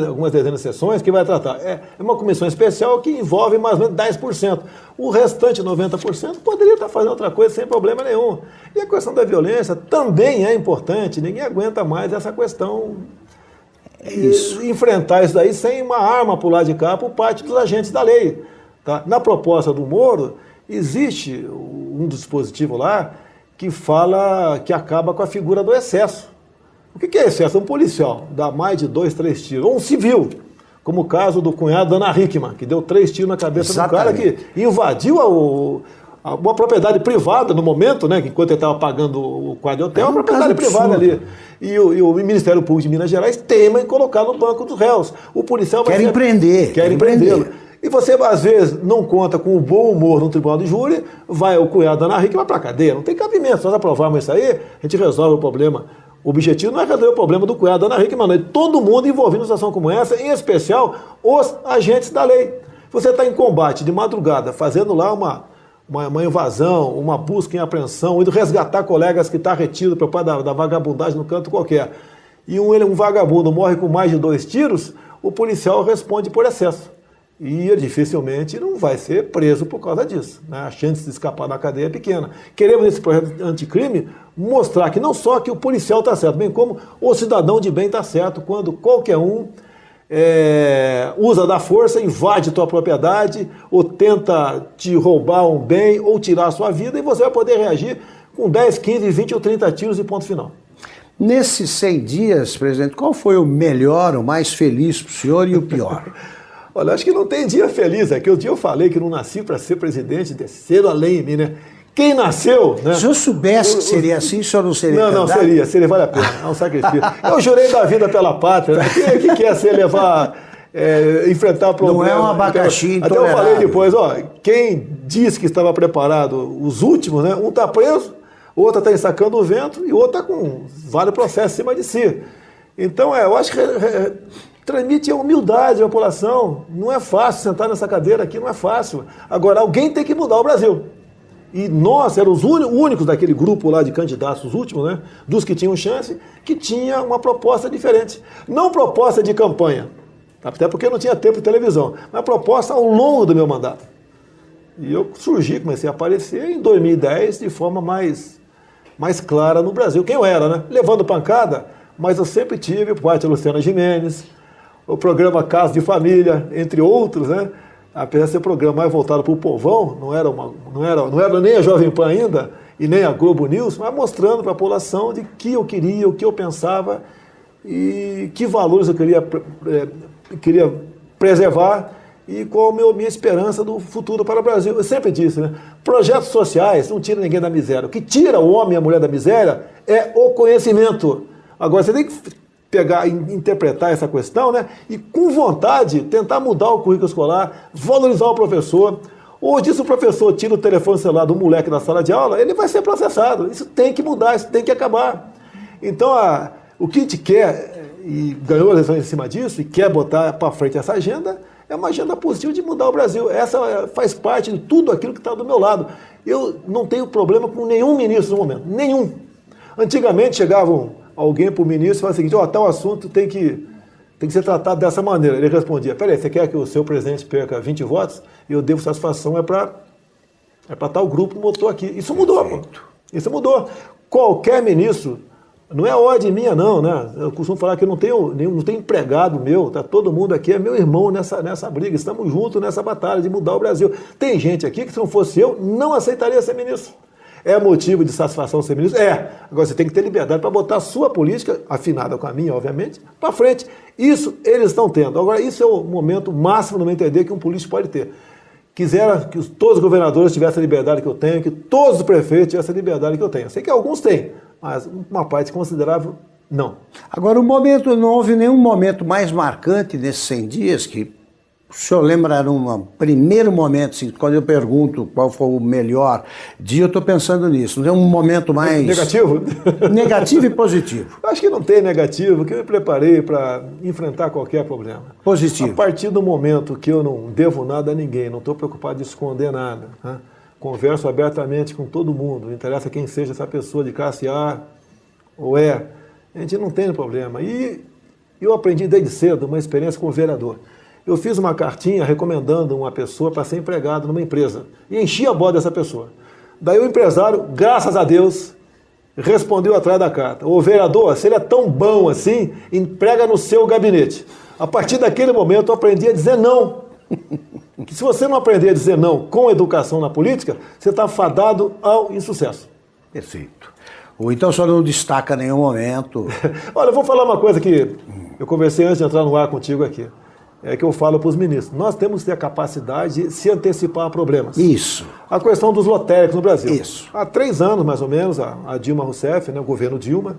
algumas dezenas de sessões, que vai tratar. É uma comissão especial que envolve mais ou menos 10%. O restante, 90%, poderia estar fazendo outra coisa sem problema nenhum. E a questão da violência também é importante. Ninguém aguenta mais essa questão. Enfrentar isso daí sem uma arma por lá de cá por parte dos agentes da lei. Tá? Na proposta do Moro, existe um dispositivo lá que fala que acaba com a figura do excesso. O que é excesso? Um policial dá mais de 2, 3 tiros, ou um civil, como o caso do cunhado da Ana Hickman, que deu 3 tiros na cabeça do cara que invadiu uma propriedade privada no momento, né, que enquanto ele estava pagando o quarto de hotel, uma propriedade privada ali. E o Ministério Público de Minas Gerais teima em colocar no banco dos réus. O policial vai Querem prendê-lo. E você, às vezes, não conta com o bom humor no tribunal de júri, vai o cunhado da Ana Hickman para a cadeia. Não tem cabimento. Se nós aprovarmos isso aí, a gente resolve o problema. O objetivo não é resolver o problema do cunhado da Ana Hickman, não. É todo mundo envolvido numa situação como essa, em especial os agentes da lei. Você está em combate de madrugada, fazendo lá uma invasão, uma busca em apreensão, indo resgatar colegas que estão retidos por parte da vagabundagem no canto qualquer. E um vagabundo morre com mais de 2 tiros, o policial responde por excesso. E ele dificilmente não vai ser preso por causa disso. Né? A chance de escapar da cadeia é pequena. Queremos, nesse projeto anticrime, mostrar que não só que o policial está certo, bem como o cidadão de bem está certo, quando qualquer um usa da força, invade tua propriedade, ou tenta te roubar um bem, ou tirar a sua vida, e você vai poder reagir com 10, 15, 20 ou 30 tiros e ponto final. Nesses 100 dias, presidente, qual foi o melhor, o mais feliz para o senhor e o pior? Olha, acho que não tem dia feliz. Aquele dia eu falei que não nasci para ser presidente, desceram a lei em mim, né? Quem nasceu, né? Se eu soubesse que seria assim, o senhor não seria Não, seria, vale a pena, é um sacrifício. Eu jurei da vida pela pátria, né? Quem quer ser enfrentar problemas? Não é um abacaxi Até eu falei depois, quem disse que estava preparado, os últimos, né? Um está preso, o outro está ensacando o vento e o outro está com vários processos em cima de si. Então, eu acho que transmite a humildade à população. Não é fácil sentar nessa cadeira aqui, não é fácil. Agora, alguém tem que mudar o Brasil. E nós éramos os únicos daquele grupo lá de candidatos, os últimos, né, dos que tinham chance, que tinha uma proposta diferente. Não proposta de campanha, até porque não tinha tempo de televisão, mas proposta ao longo do meu mandato. E eu comecei a aparecer em 2010 de forma mais clara no Brasil. Quem eu era, né? Levando pancada, mas eu sempre tive, por parte da Luciana Gimenez, o programa Casa de Família, entre outros, né? Apesar de ser um programa mais voltado para o povão, não era nem a Jovem Pan ainda, e nem a Globo News, mas mostrando para a população de que eu queria, o que eu pensava e que valores eu queria preservar e qual a minha esperança do futuro para o Brasil. Eu sempre disse, né? Projetos sociais não tiram ninguém da miséria. O que tira o homem e a mulher da miséria é o conhecimento. Agora, você tem que pegar e interpretar essa questão, né? E com vontade tentar mudar o currículo escolar, valorizar o professor. Hoje, se o professor tira o telefone celular do moleque na sala de aula, ele vai ser processado. Isso tem que mudar, isso tem que acabar. Então, o que a gente quer, e ganhou a eleição em cima disso, e quer botar para frente essa agenda, é uma agenda positiva de mudar o Brasil. Essa faz parte de tudo aquilo que está do meu lado. Eu não tenho problema com nenhum ministro no momento, nenhum. Antigamente chegavam alguém para o ministro e falava o seguinte, tal assunto tem que ser tratado dessa maneira. Ele respondia, peraí, você quer que o seu presidente perca 20 votos? E eu devo satisfação para É para estar o grupo motor aqui. Isso mudou, pô. Isso mudou. Qualquer ministro, não é ódio minha não, né? Eu costumo falar que eu não tenho empregado meu, tá? Todo mundo aqui é meu irmão nessa briga. Estamos juntos nessa batalha de mudar o Brasil. Tem gente aqui que se não fosse eu, não aceitaria ser ministro. É motivo de satisfação ser ministro? É. Agora você tem que ter liberdade para botar a sua política, afinada com a minha, obviamente, para frente. Isso eles estão tendo. Agora, isso é o momento máximo, no meu entender, que um político pode ter. Quisera que todos os governadores tivessem a liberdade que eu tenho, que todos os prefeitos tivessem a liberdade que eu tenho. Sei que alguns têm, mas uma parte considerável, não. Agora, não houve nenhum momento mais marcante nesses 100 dias que o senhor lembra um primeiro momento, assim, quando eu pergunto qual foi o melhor dia, eu estou pensando nisso. Não tem um momento mais... Negativo? Negativo e positivo. Acho que não tem negativo, que eu me preparei para enfrentar qualquer problema. Positivo. A partir do momento que eu não devo nada a ninguém, não estou preocupado de esconder nada, né? Converso abertamente com todo mundo, não interessa quem seja essa pessoa de classe A ou E, a gente não tem problema. E eu aprendi desde cedo uma experiência com o vereador. Eu fiz uma cartinha recomendando uma pessoa para ser empregado numa empresa e enchi a bola dessa pessoa. Daí o empresário, graças a Deus, respondeu atrás da carta: ô vereador, se ele é tão bom assim, emprega no seu gabinete. A partir daquele momento eu aprendi a dizer não. Que se você não aprender a dizer não com educação na política, você está fadado ao insucesso. Perfeito. Ou então o senhor não destaca nenhum momento. Olha, eu vou falar uma coisa que eu conversei antes de entrar no ar contigo aqui. É que eu falo para os ministros. Nós temos que ter a capacidade de se antecipar a problemas. Isso. A questão dos lotéricos no Brasil. Isso. Há 3 anos, mais ou menos, a Dilma Rousseff, né, o governo Dilma,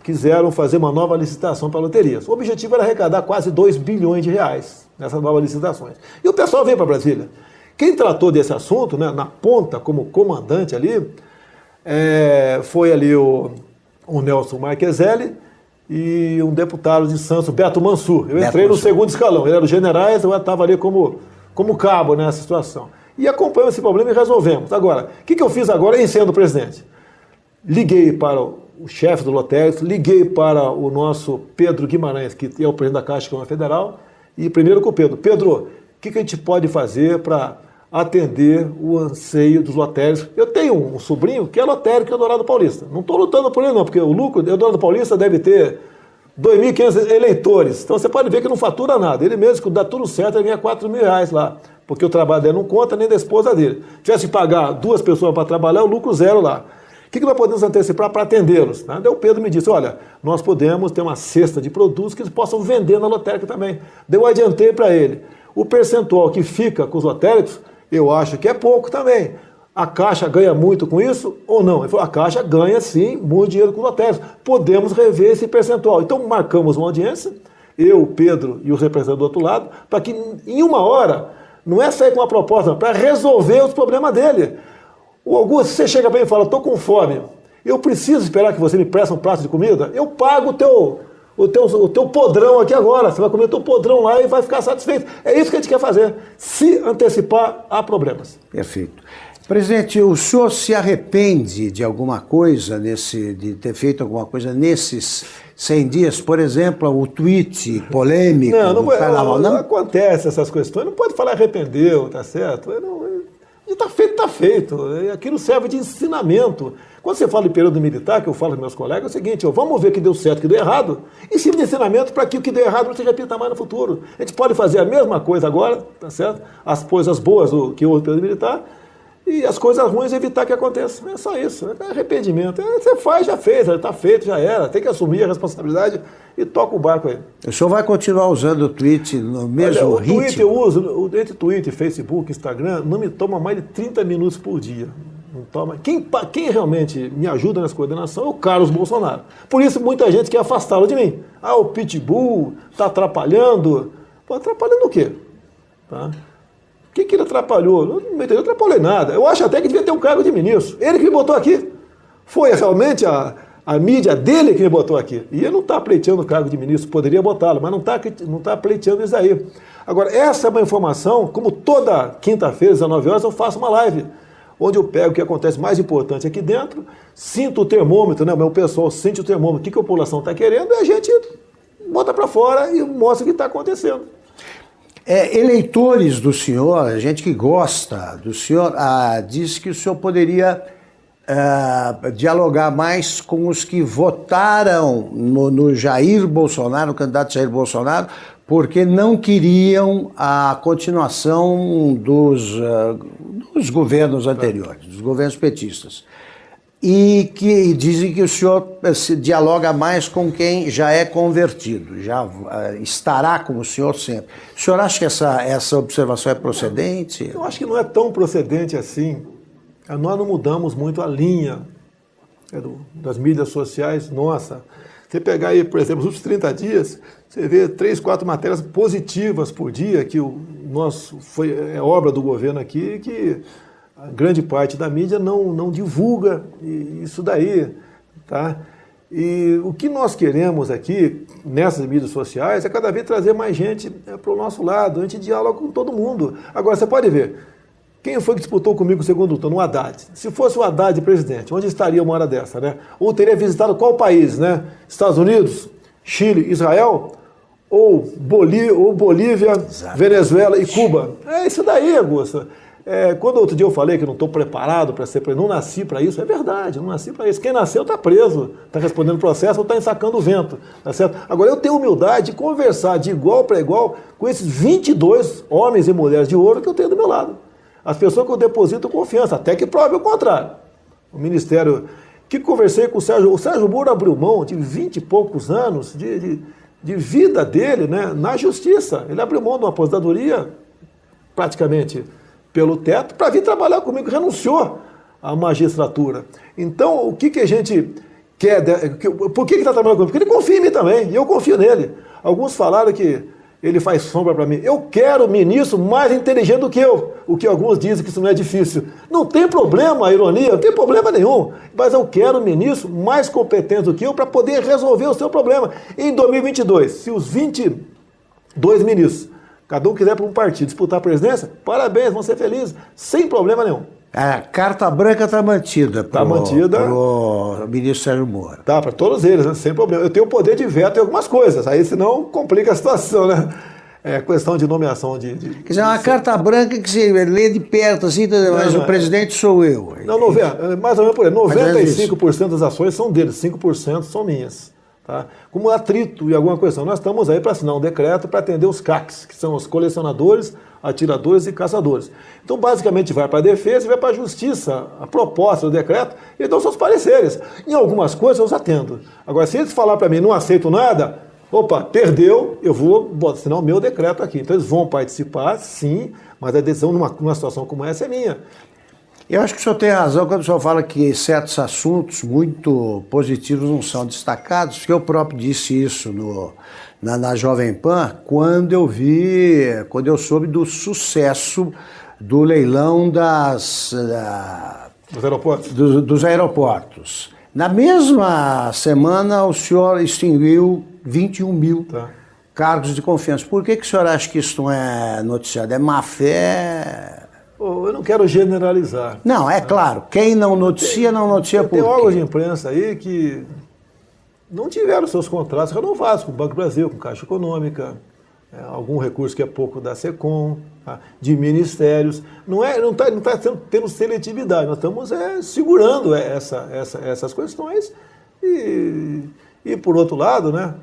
quiseram fazer uma nova licitação para loterias. O objetivo era arrecadar quase 2 bilhões de reais nessas novas licitações. E o pessoal veio para Brasília. Quem tratou desse assunto, né, na ponta, como comandante ali, foi ali o Nelson Marqueselli e um deputado de Santos, Beto Mansur. Eu entrei no segundo escalão. Ele era o generais, eu estava ali como cabo nessa situação. E acompanhamos esse problema e resolvemos. Agora, o que eu fiz agora em sendo presidente? Liguei para o chefe do Lotéricos, liguei para o nosso Pedro Guimarães, que é o presidente da Caixa Econômica Federal, e primeiro com o Pedro. Pedro, o que a gente pode fazer para atender o anseio dos lotéricos? Eu tenho um sobrinho que é lotérico em Eldorado Paulista. Não estou lutando por ele não, porque o lucro de Eldorado Paulista deve ter 2.500 eleitores. Então você pode ver que não fatura nada. Ele mesmo, que dá tudo certo, ele ganha 4 mil reais lá. Porque o trabalho dele não conta, nem da esposa dele. Se tivesse que pagar 2 pessoas para trabalhar, o lucro zero lá. O que nós podemos antecipar para atendê-los? Daí o Pedro me disse, olha, nós podemos ter uma cesta de produtos que eles possam vender na lotérica também. Daí eu adiantei para ele. O percentual que fica com os lotéricos, eu acho que é pouco também. A Caixa ganha muito com isso ou não? Ele falou, a Caixa ganha sim muito dinheiro com os lotéricos. Podemos rever esse percentual. Então marcamos uma audiência, eu, o Pedro e o representante do outro lado, para que em 1 hora, não é sair com uma proposta, para resolver os problemas dele. O Augusto, você chega para mim e fala, estou com fome, eu preciso esperar que você me preste um prato de comida, eu pago o teu podrão aqui agora, você vai comer o teu podrão lá e vai ficar satisfeito. É isso que a gente quer fazer, se antecipar a problemas. Perfeito. Presidente, o senhor se arrepende de alguma coisa, de ter feito alguma coisa nesses 100 dias? Por exemplo, o tweet polêmico do Carnaval? Não acontece essas questões, não pode falar arrependeu, tá certo? Está feito, está feito. Aquilo serve de ensinamento. Quando você fala em período militar, que eu falo com meus colegas, é o seguinte, vamos ver o que deu certo, o que deu errado, e sirva de ensinamento para que o que deu errado não se repita mais no futuro. A gente pode fazer a mesma coisa agora, tá certo? As coisas boas que houve no período militar, e as coisas ruins evitar que aconteça. É só isso, é arrependimento. Você faz, já fez, já está feito, já era. Tem que assumir a responsabilidade e toca o barco aí. O senhor vai continuar usando o tweet no mesmo ritmo? O tweet eu uso, entre Twitter, Facebook, Instagram, não me toma mais de 30 minutos por dia. Não toma. Quem realmente me ajuda nessa coordenação é o Carlos Bolsonaro. Por isso muita gente quer afastá-lo de mim. Ah, o Pitbull está atrapalhando. Pô, atrapalhando o quê? Tá? O que ele atrapalhou? Não atrapalhei nada. Eu acho até que devia ter um cargo de ministro. Ele que me botou aqui. Foi realmente a mídia dele que me botou aqui. E ele não está pleiteando o cargo de ministro, poderia botá-lo, mas não está pleiteando isso aí. Agora, essa é uma informação, como toda quinta-feira, às 19 horas, eu faço uma live, onde eu pego o que acontece mais importante aqui dentro, sinto o termômetro, né? O meu pessoal sente o termômetro, o que a população está querendo, e a gente bota para fora e mostra o que está acontecendo. Eleitores do senhor, gente que gosta do senhor, diz que o senhor poderia dialogar mais com os que votaram no Jair Bolsonaro, no candidato Jair Bolsonaro, porque não queriam a continuação dos governos anteriores, dos governos petistas. E que dizem que o senhor se dialoga mais com quem já é convertido, já estará com o senhor sempre. O senhor acha que essa observação é procedente? Eu acho que não é tão procedente assim. Nós não mudamos muito a linha das mídias sociais. Nossa, você pegar aí, por exemplo, os últimos 30 dias, você vê 3, 4 matérias positivas por dia, que é obra do governo aqui, que a grande parte da mídia não divulga isso daí, tá? E o que nós queremos aqui, nessas mídias sociais, é cada vez trazer mais gente para o nosso lado. A gente dialoga com todo mundo. Agora, você pode ver, quem foi que disputou comigo o segundo turno? O Haddad. Se fosse o Haddad presidente, onde estaria uma hora dessa, né? Ou teria visitado qual país, né? Estados Unidos, Chile, Israel, ou Bolívia, exatamente. Venezuela e Cuba. É isso daí, Augusto. Quando outro dia eu falei que não estou preparado para ser preso, não nasci para isso, é verdade, não nasci para isso. Quem nasceu está preso, está respondendo processo ou está ensacando o vento, tá certo? Agora eu tenho humildade de conversar de igual para igual com esses 22 homens e mulheres de ouro que eu tenho do meu lado. As pessoas que eu deposito confiança, até que prove o contrário. O Ministério, que conversei com o Sérgio Moro abriu mão de 20 e poucos anos de vida dele, né, na justiça. Ele abriu mão de uma aposentadoria praticamente pelo teto, para vir trabalhar comigo, renunciou à magistratura. Então, o que a gente quer... Por que ele está trabalhando comigo? Porque ele confia em mim também, e eu confio nele. Alguns falaram que ele faz sombra para mim. Eu quero ministro mais inteligente do que eu, o que alguns dizem que isso não é difícil. Não tem problema, a ironia, não tem problema nenhum, mas eu quero ministro mais competente do que eu para poder resolver o seu problema. Em 2022, se os 22 ministros, cada um quiser para um partido disputar a presidência, parabéns, vão ser felizes, sem problema nenhum. A carta branca está mantida para o ministro Sérgio Moro. Tá, para todos eles, né? Sem problema. Eu tenho o poder de veto em algumas coisas, aí senão complica a situação, né? É questão de nomeação de... Quer dizer, uma carta branca que você lê de perto, assim, mas o presidente sou eu. Não, mais ou menos por aí. 95% das ações são deles, 5% são minhas. Tá? Como atrito e alguma questão, nós estamos aí para assinar um decreto para atender os CACs, que são os colecionadores, atiradores e caçadores. Então, basicamente, vai para a defesa e vai para a justiça a proposta do decreto e dão seus pareceres. Em algumas coisas eu os atendo. Agora, se eles falar para mim, não aceito nada, opa, perdeu, eu vou assinar o meu decreto aqui. Então, eles vão participar, sim, mas a decisão numa situação como essa é minha. Eu acho que o senhor tem razão quando o senhor fala que certos assuntos muito positivos não são destacados, porque eu próprio disse isso na Jovem Pan, quando eu soube do sucesso do leilão dos aeroportos. Na mesma semana, o senhor extinguiu 21 mil cargos de confiança. Por que o senhor acha que isso não é noticiado? É má fé? Eu não quero generalizar. Não, é claro. Quem não noticia, não noticia por quê? Tem órgãos de imprensa aí que não tiveram seus contratos renovados com o Banco do Brasil, com Caixa Econômica, algum recurso que é pouco da SECOM, de ministérios. Não está tendo seletividade, nós estamos segurando essas questões e, por outro lado, né,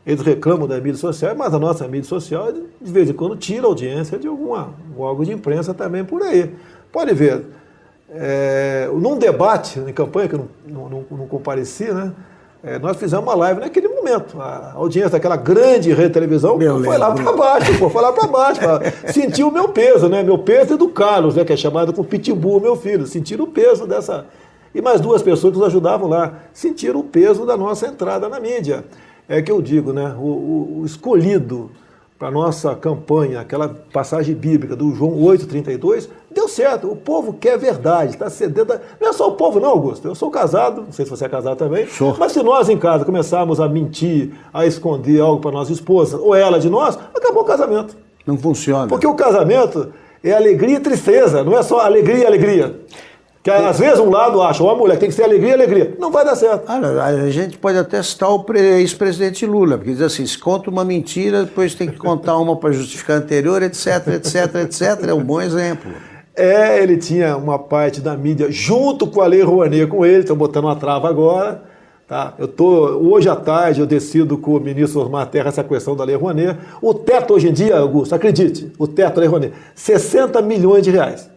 eles reclamam da mídia social, mas a nossa mídia social, de vez em quando, tira audiência de algum órgão de imprensa também por aí. Pode ver, num debate em campanha, que eu não compareci, né? Nós fizemos uma live naquele momento. A audiência daquela grande rede de televisão foi lá para baixo, sentiu o meu peso, né? Meu peso e do Carlos, né? Que é chamado com Pitbull, meu filho. Sentiram o peso dessa... E mais 2 pessoas que nos ajudavam lá. Sentiram o peso da nossa entrada na mídia. É que eu digo, né? O escolhido para a nossa campanha, aquela passagem bíblica do João 8,32, deu certo. O povo quer verdade, está cedendo. Não é só o povo, não, Augusto. Eu sou casado, não sei se você é casado também, mas se nós em casa começarmos a mentir, a esconder algo para nossa esposa, ou ela de nós, acabou o casamento. Não funciona. Porque o casamento é alegria e tristeza, não é só alegria e alegria. Que às vezes um lado acha, a mulher tem que ser alegria, alegria. Não vai dar certo. A gente pode até citar o ex-presidente Lula, porque diz assim, se conta uma mentira, depois tem que contar uma para justificar a anterior, etc, etc, etc. É um bom exemplo. Ele tinha uma parte da mídia junto com a Lei Rouanet com ele, estão botando uma trava agora. Tá? Hoje à tarde eu decido com o ministro Osmar Terra essa questão da Lei Rouanet. O teto hoje em dia, Augusto, acredite, o teto da Lei Rouanet, 60 milhões de reais.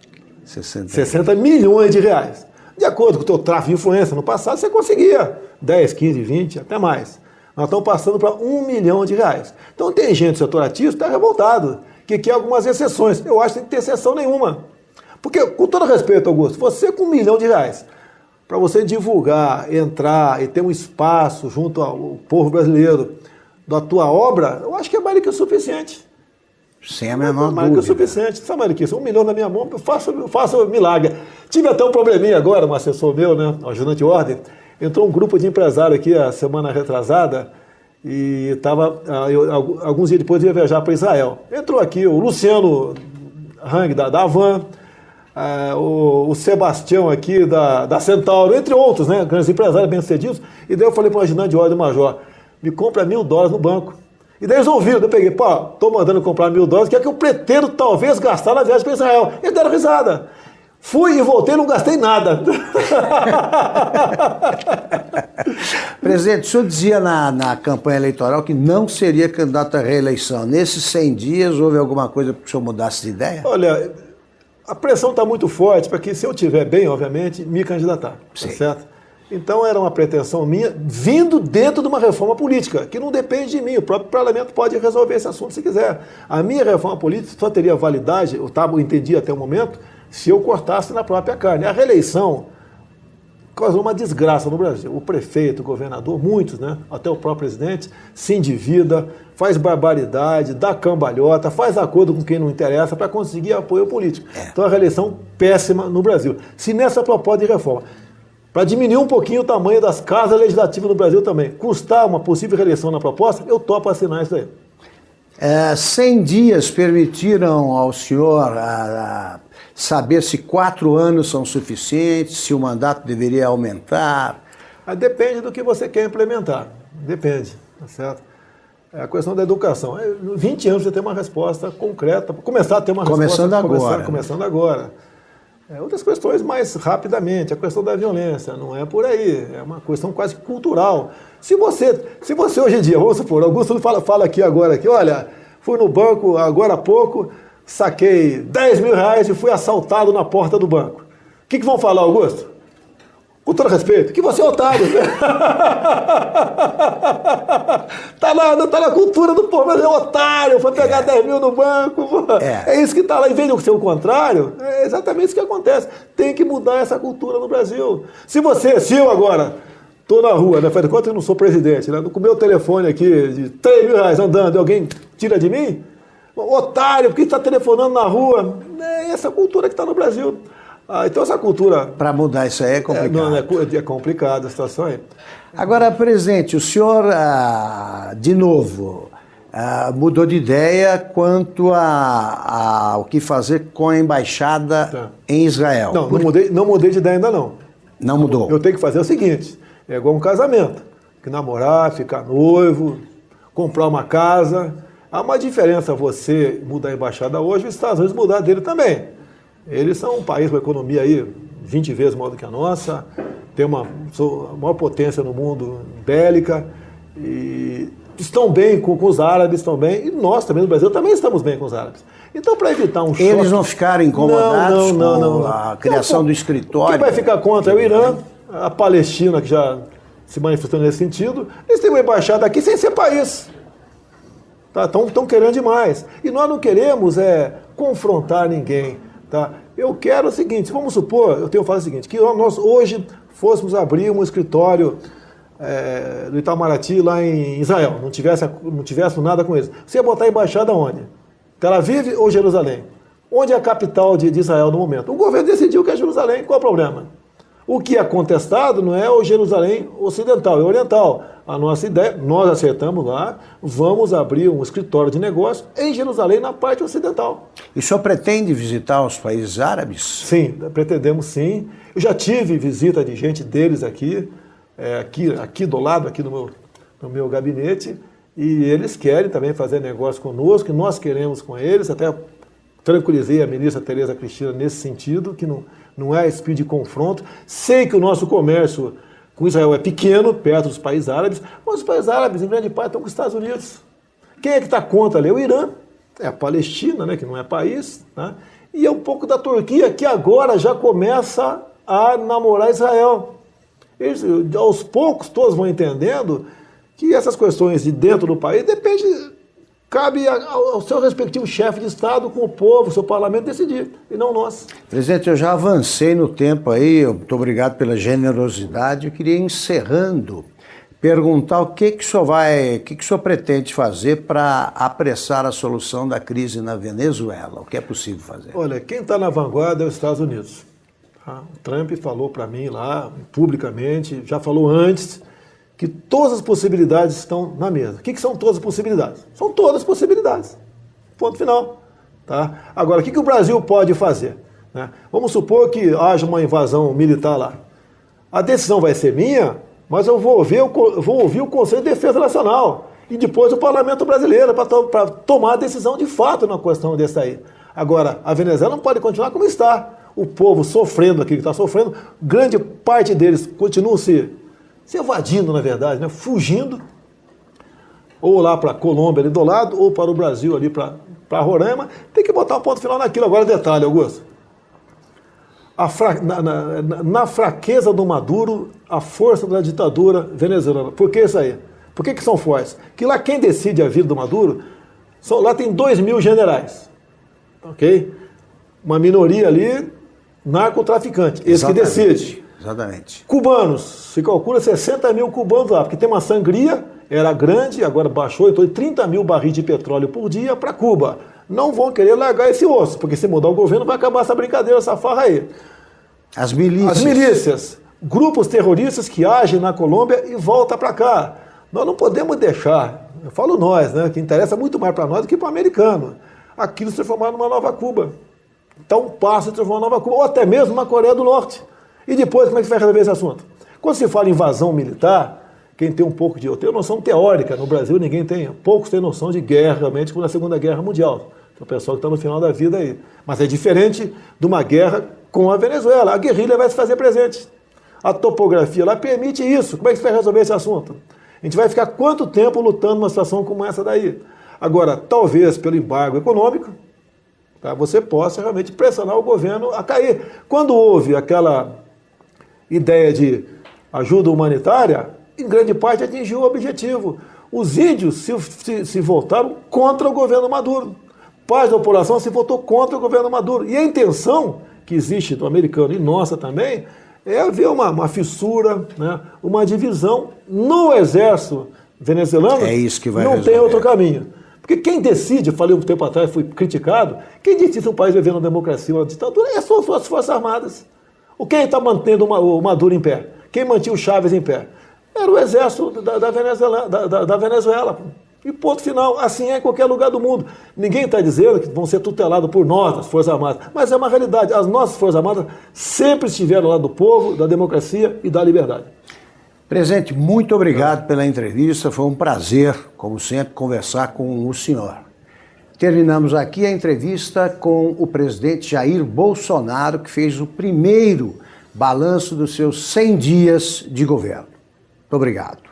60 milhões de reais. De acordo com o teu tráfego de influência no passado, você conseguia 10, 15, 20, até mais. Nós estamos passando para 1 milhão de reais. Então tem gente do setor artístico que está revoltado, que quer algumas exceções. Eu acho que não tem exceção nenhuma. Porque, com todo respeito, Augusto, você com 1 milhão de reais, para você divulgar, entrar e ter um espaço junto ao povo brasileiro da tua obra, eu acho que é mais do que o suficiente. Sem a menor dúvida. Mais do que o suficiente. Sabe mais do que isso? 1 milhão na minha mão, eu faço milagre. Tive até um probleminha agora, um assessor meu, né, um ajudante de ordem, entrou um grupo de empresários aqui a semana retrasada e estava, alguns dias depois ia viajar para Israel. Entrou aqui o Luciano Hang da Avan, o Sebastião aqui da Centauro, entre outros, né, grandes empresários bem-sucedidos, e daí eu falei para o ajudante de ordem major, me compra $1.000 no banco. E daí eles ouviram, eu peguei, tô mandando comprar $1.000, que é que eu pretendo talvez gastar na viagem para Israel. Eles deram risada. Fui e voltei, não gastei nada. Presidente, o senhor dizia na campanha eleitoral que não seria candidato à reeleição. Nesses 100 dias, houve alguma coisa para que o senhor mudasse de ideia? Olha, a pressão está muito forte para que, se eu estiver bem, obviamente, me candidatar. Tá certo? Então era uma pretensão minha, vindo dentro de uma reforma política, que não depende de mim, o próprio parlamento pode resolver esse assunto se quiser. A minha reforma política só teria validade, eu entendi até o momento, se eu cortasse na própria carne. A reeleição causou uma desgraça no Brasil. O prefeito, o governador, muitos, né, até o próprio presidente, se endivida, faz barbaridade, dá cambalhota, faz acordo com quem não interessa para conseguir apoio político. Então a reeleição péssima no Brasil. Se nessa proposta de reforma, para diminuir um pouquinho o tamanho das casas legislativas no Brasil também, custar uma possível reeleição na proposta, eu topo assinar isso aí. 100 dias permitiram ao senhor saber se 4 anos são suficientes, se o mandato deveria aumentar? Depende do que você quer implementar. Depende, tá certo? É a questão da educação. 20 anos você tem uma resposta concreta, começar a ter uma resposta começando agora. Outras questões mais rapidamente, a questão da violência, não é por aí, é uma questão quase cultural. Se você hoje em dia, vamos supor, Augusto fala aqui agora, olha, fui no banco agora há pouco, saquei 10 mil reais e fui assaltado na porta do banco. O que vão falar, Augusto? Com todo respeito, que você é otário. Tá na cultura do povo, mas é otário, foi pegar 10 mil no banco. É isso que tá lá, em vez de ser o contrário, é exatamente isso que acontece. Tem que mudar essa cultura no Brasil. Se eu agora tô na rua, né, faz de conta que eu não sou presidente, né, com o meu telefone aqui de 3 mil reais andando e alguém tira de mim, otário, por que está telefonando na rua? É essa cultura que está no Brasil. Então essa cultura... Para mudar isso aí é complicado. É complicado a situação aí. Agora, presidente, o senhor, de novo, mudou de ideia quanto ao que fazer com a embaixada em Israel. Não mudei de ideia ainda não. Não mudou? Eu tenho que fazer o seguinte, é igual um casamento, que namorar, ficar noivo, comprar uma casa. Há uma diferença você mudar a embaixada hoje e os Estados Unidos mudar dele também. Eles são um país com economia aí 20 vezes maior do que a nossa, tem a maior potência no mundo bélica, e estão bem com os árabes também, e nós também no Brasil também estamos bem com os árabes. Então, para evitar um choque... Eles não ficaram incomodados com a criação do escritório? Quem vai ficar contra é o Irã, a Palestina, que já se manifestou nesse sentido. Eles têm uma embaixada aqui sem ser país. Estão querendo demais. E nós não queremos confrontar ninguém. Tá? Eu quero o seguinte, vamos supor, eu tenho que falar o seguinte, que nós hoje fôssemos abrir um escritório do Itamaraty lá em Israel, não tivesse nada com eles. Você ia botar a embaixada onde? Tel Aviv ou Jerusalém? Onde é a capital de Israel no momento? O governo decidiu que é Jerusalém, qual é o problema? O que é contestado não é o Jerusalém ocidental, é oriental. A nossa ideia, nós acertamos lá, vamos abrir um escritório de negócio em Jerusalém, na parte ocidental. E o senhor pretende visitar os países árabes? Sim, pretendemos sim. Eu já tive visita de gente deles aqui do lado, aqui no meu gabinete, e eles querem também fazer negócio conosco, que nós queremos com eles, até tranquilizei a ministra Tereza Cristina nesse sentido, que não é espírito de confronto. Sei que o nosso comércio com Israel é pequeno, perto dos países árabes, mas os países árabes, em grande parte, estão com os Estados Unidos. Quem é que está contra ali? O Irã, é a Palestina, né, que não é país, né? E é um pouco da Turquia, que agora já começa a namorar Israel. Eles, aos poucos, todos vão entendendo que essas questões de dentro do país cabe ao seu respectivo chefe de Estado, com o povo, o seu parlamento decidir, e não nós. Presidente, eu já avancei no tempo aí, muito obrigado pela generosidade. Eu queria, encerrando, perguntar o que o senhor pretende fazer para apressar a solução da crise na Venezuela, o que é possível fazer? Olha, quem está na vanguarda é os Estados Unidos. Tá? O Trump falou para mim lá, publicamente, já falou antes, que todas as possibilidades estão na mesa. O que são todas as possibilidades? São todas as possibilidades. Ponto final. Tá? Agora, o que o Brasil pode fazer? Né? Vamos supor que haja uma invasão militar lá. A decisão vai ser minha, mas eu vou ouvir o Conselho de Defesa Nacional e depois o Parlamento Brasileiro para tomar a decisão de fato na questão dessa aí. Agora, a Venezuela não pode continuar como está. O povo sofrendo aqui, que está sofrendo, grande parte deles continuam se evadindo, na verdade, né? Fugindo, ou lá para a Colômbia ali do lado, ou para o Brasil ali para Roraima. Tem que botar um ponto final naquilo. Agora, detalhe, Augusto. Na fraqueza do Maduro, a força da ditadura venezuelana. Por que isso aí? Por que são fortes? Que lá quem decide a vida do Maduro, lá tem 2.000 generais. Ok? Uma minoria ali, narcotraficante. Esse que decide. Exatamente. Cubanos, se calcula 60 mil cubanos lá, porque tem uma sangria, era grande, agora baixou, então 30 mil barris de petróleo por dia para Cuba. Não vão querer largar esse osso, porque se mudar o governo vai acabar essa brincadeira, essa farra aí. As milícias. Grupos terroristas que agem na Colômbia e voltam para cá. Nós não podemos deixar, eu falo nós, né, que interessa muito mais para nós do que para o americano, aquilo se transformar numa nova Cuba. Então, passo a se transformar numa nova Cuba, ou até mesmo uma Coreia do Norte. E depois, como é que vai resolver esse assunto? Quando se fala em invasão militar, quem tem um pouco de... Eu tenho noção teórica, no Brasil ninguém tem, poucos têm noção de guerra, realmente, como na Segunda Guerra Mundial. Então, o pessoal que está no final da vida aí. Mas é diferente de uma guerra com a Venezuela. A guerrilha vai se fazer presente. A topografia lá permite isso. Como é que se vai resolver esse assunto? A gente vai ficar quanto tempo lutando numa situação como essa daí? Agora, talvez pelo embargo econômico, tá, você possa realmente pressionar o governo a cair. Quando houve aquela ideia de ajuda humanitária, em grande parte atingiu o objetivo. Os índios se voltaram contra o governo Maduro. Parte da população se votou contra o governo Maduro. E a intenção que existe do americano e nossa também é haver uma fissura, né, uma divisão no exército venezuelano. É isso que vai não resolver. Tem outro caminho. Porque quem decide, eu falei um tempo atrás, fui criticado, quem decide se um país viver uma democracia ou uma ditadura são as Forças Armadas. Quem está mantendo o Maduro em pé? Quem mantinha o Chávez em pé? Era o exército da Venezuela. E ponto final. Assim é em qualquer lugar do mundo. Ninguém está dizendo que vão ser tutelados por nós, as Forças Armadas. Mas é uma realidade. As nossas Forças Armadas sempre estiveram lá do povo, da democracia e da liberdade. Presidente, muito obrigado pela entrevista. Foi um prazer, como sempre, conversar com o senhor. Terminamos aqui a entrevista com o presidente Jair Bolsonaro, que fez o primeiro balanço dos seus 100 dias de governo. Muito obrigado.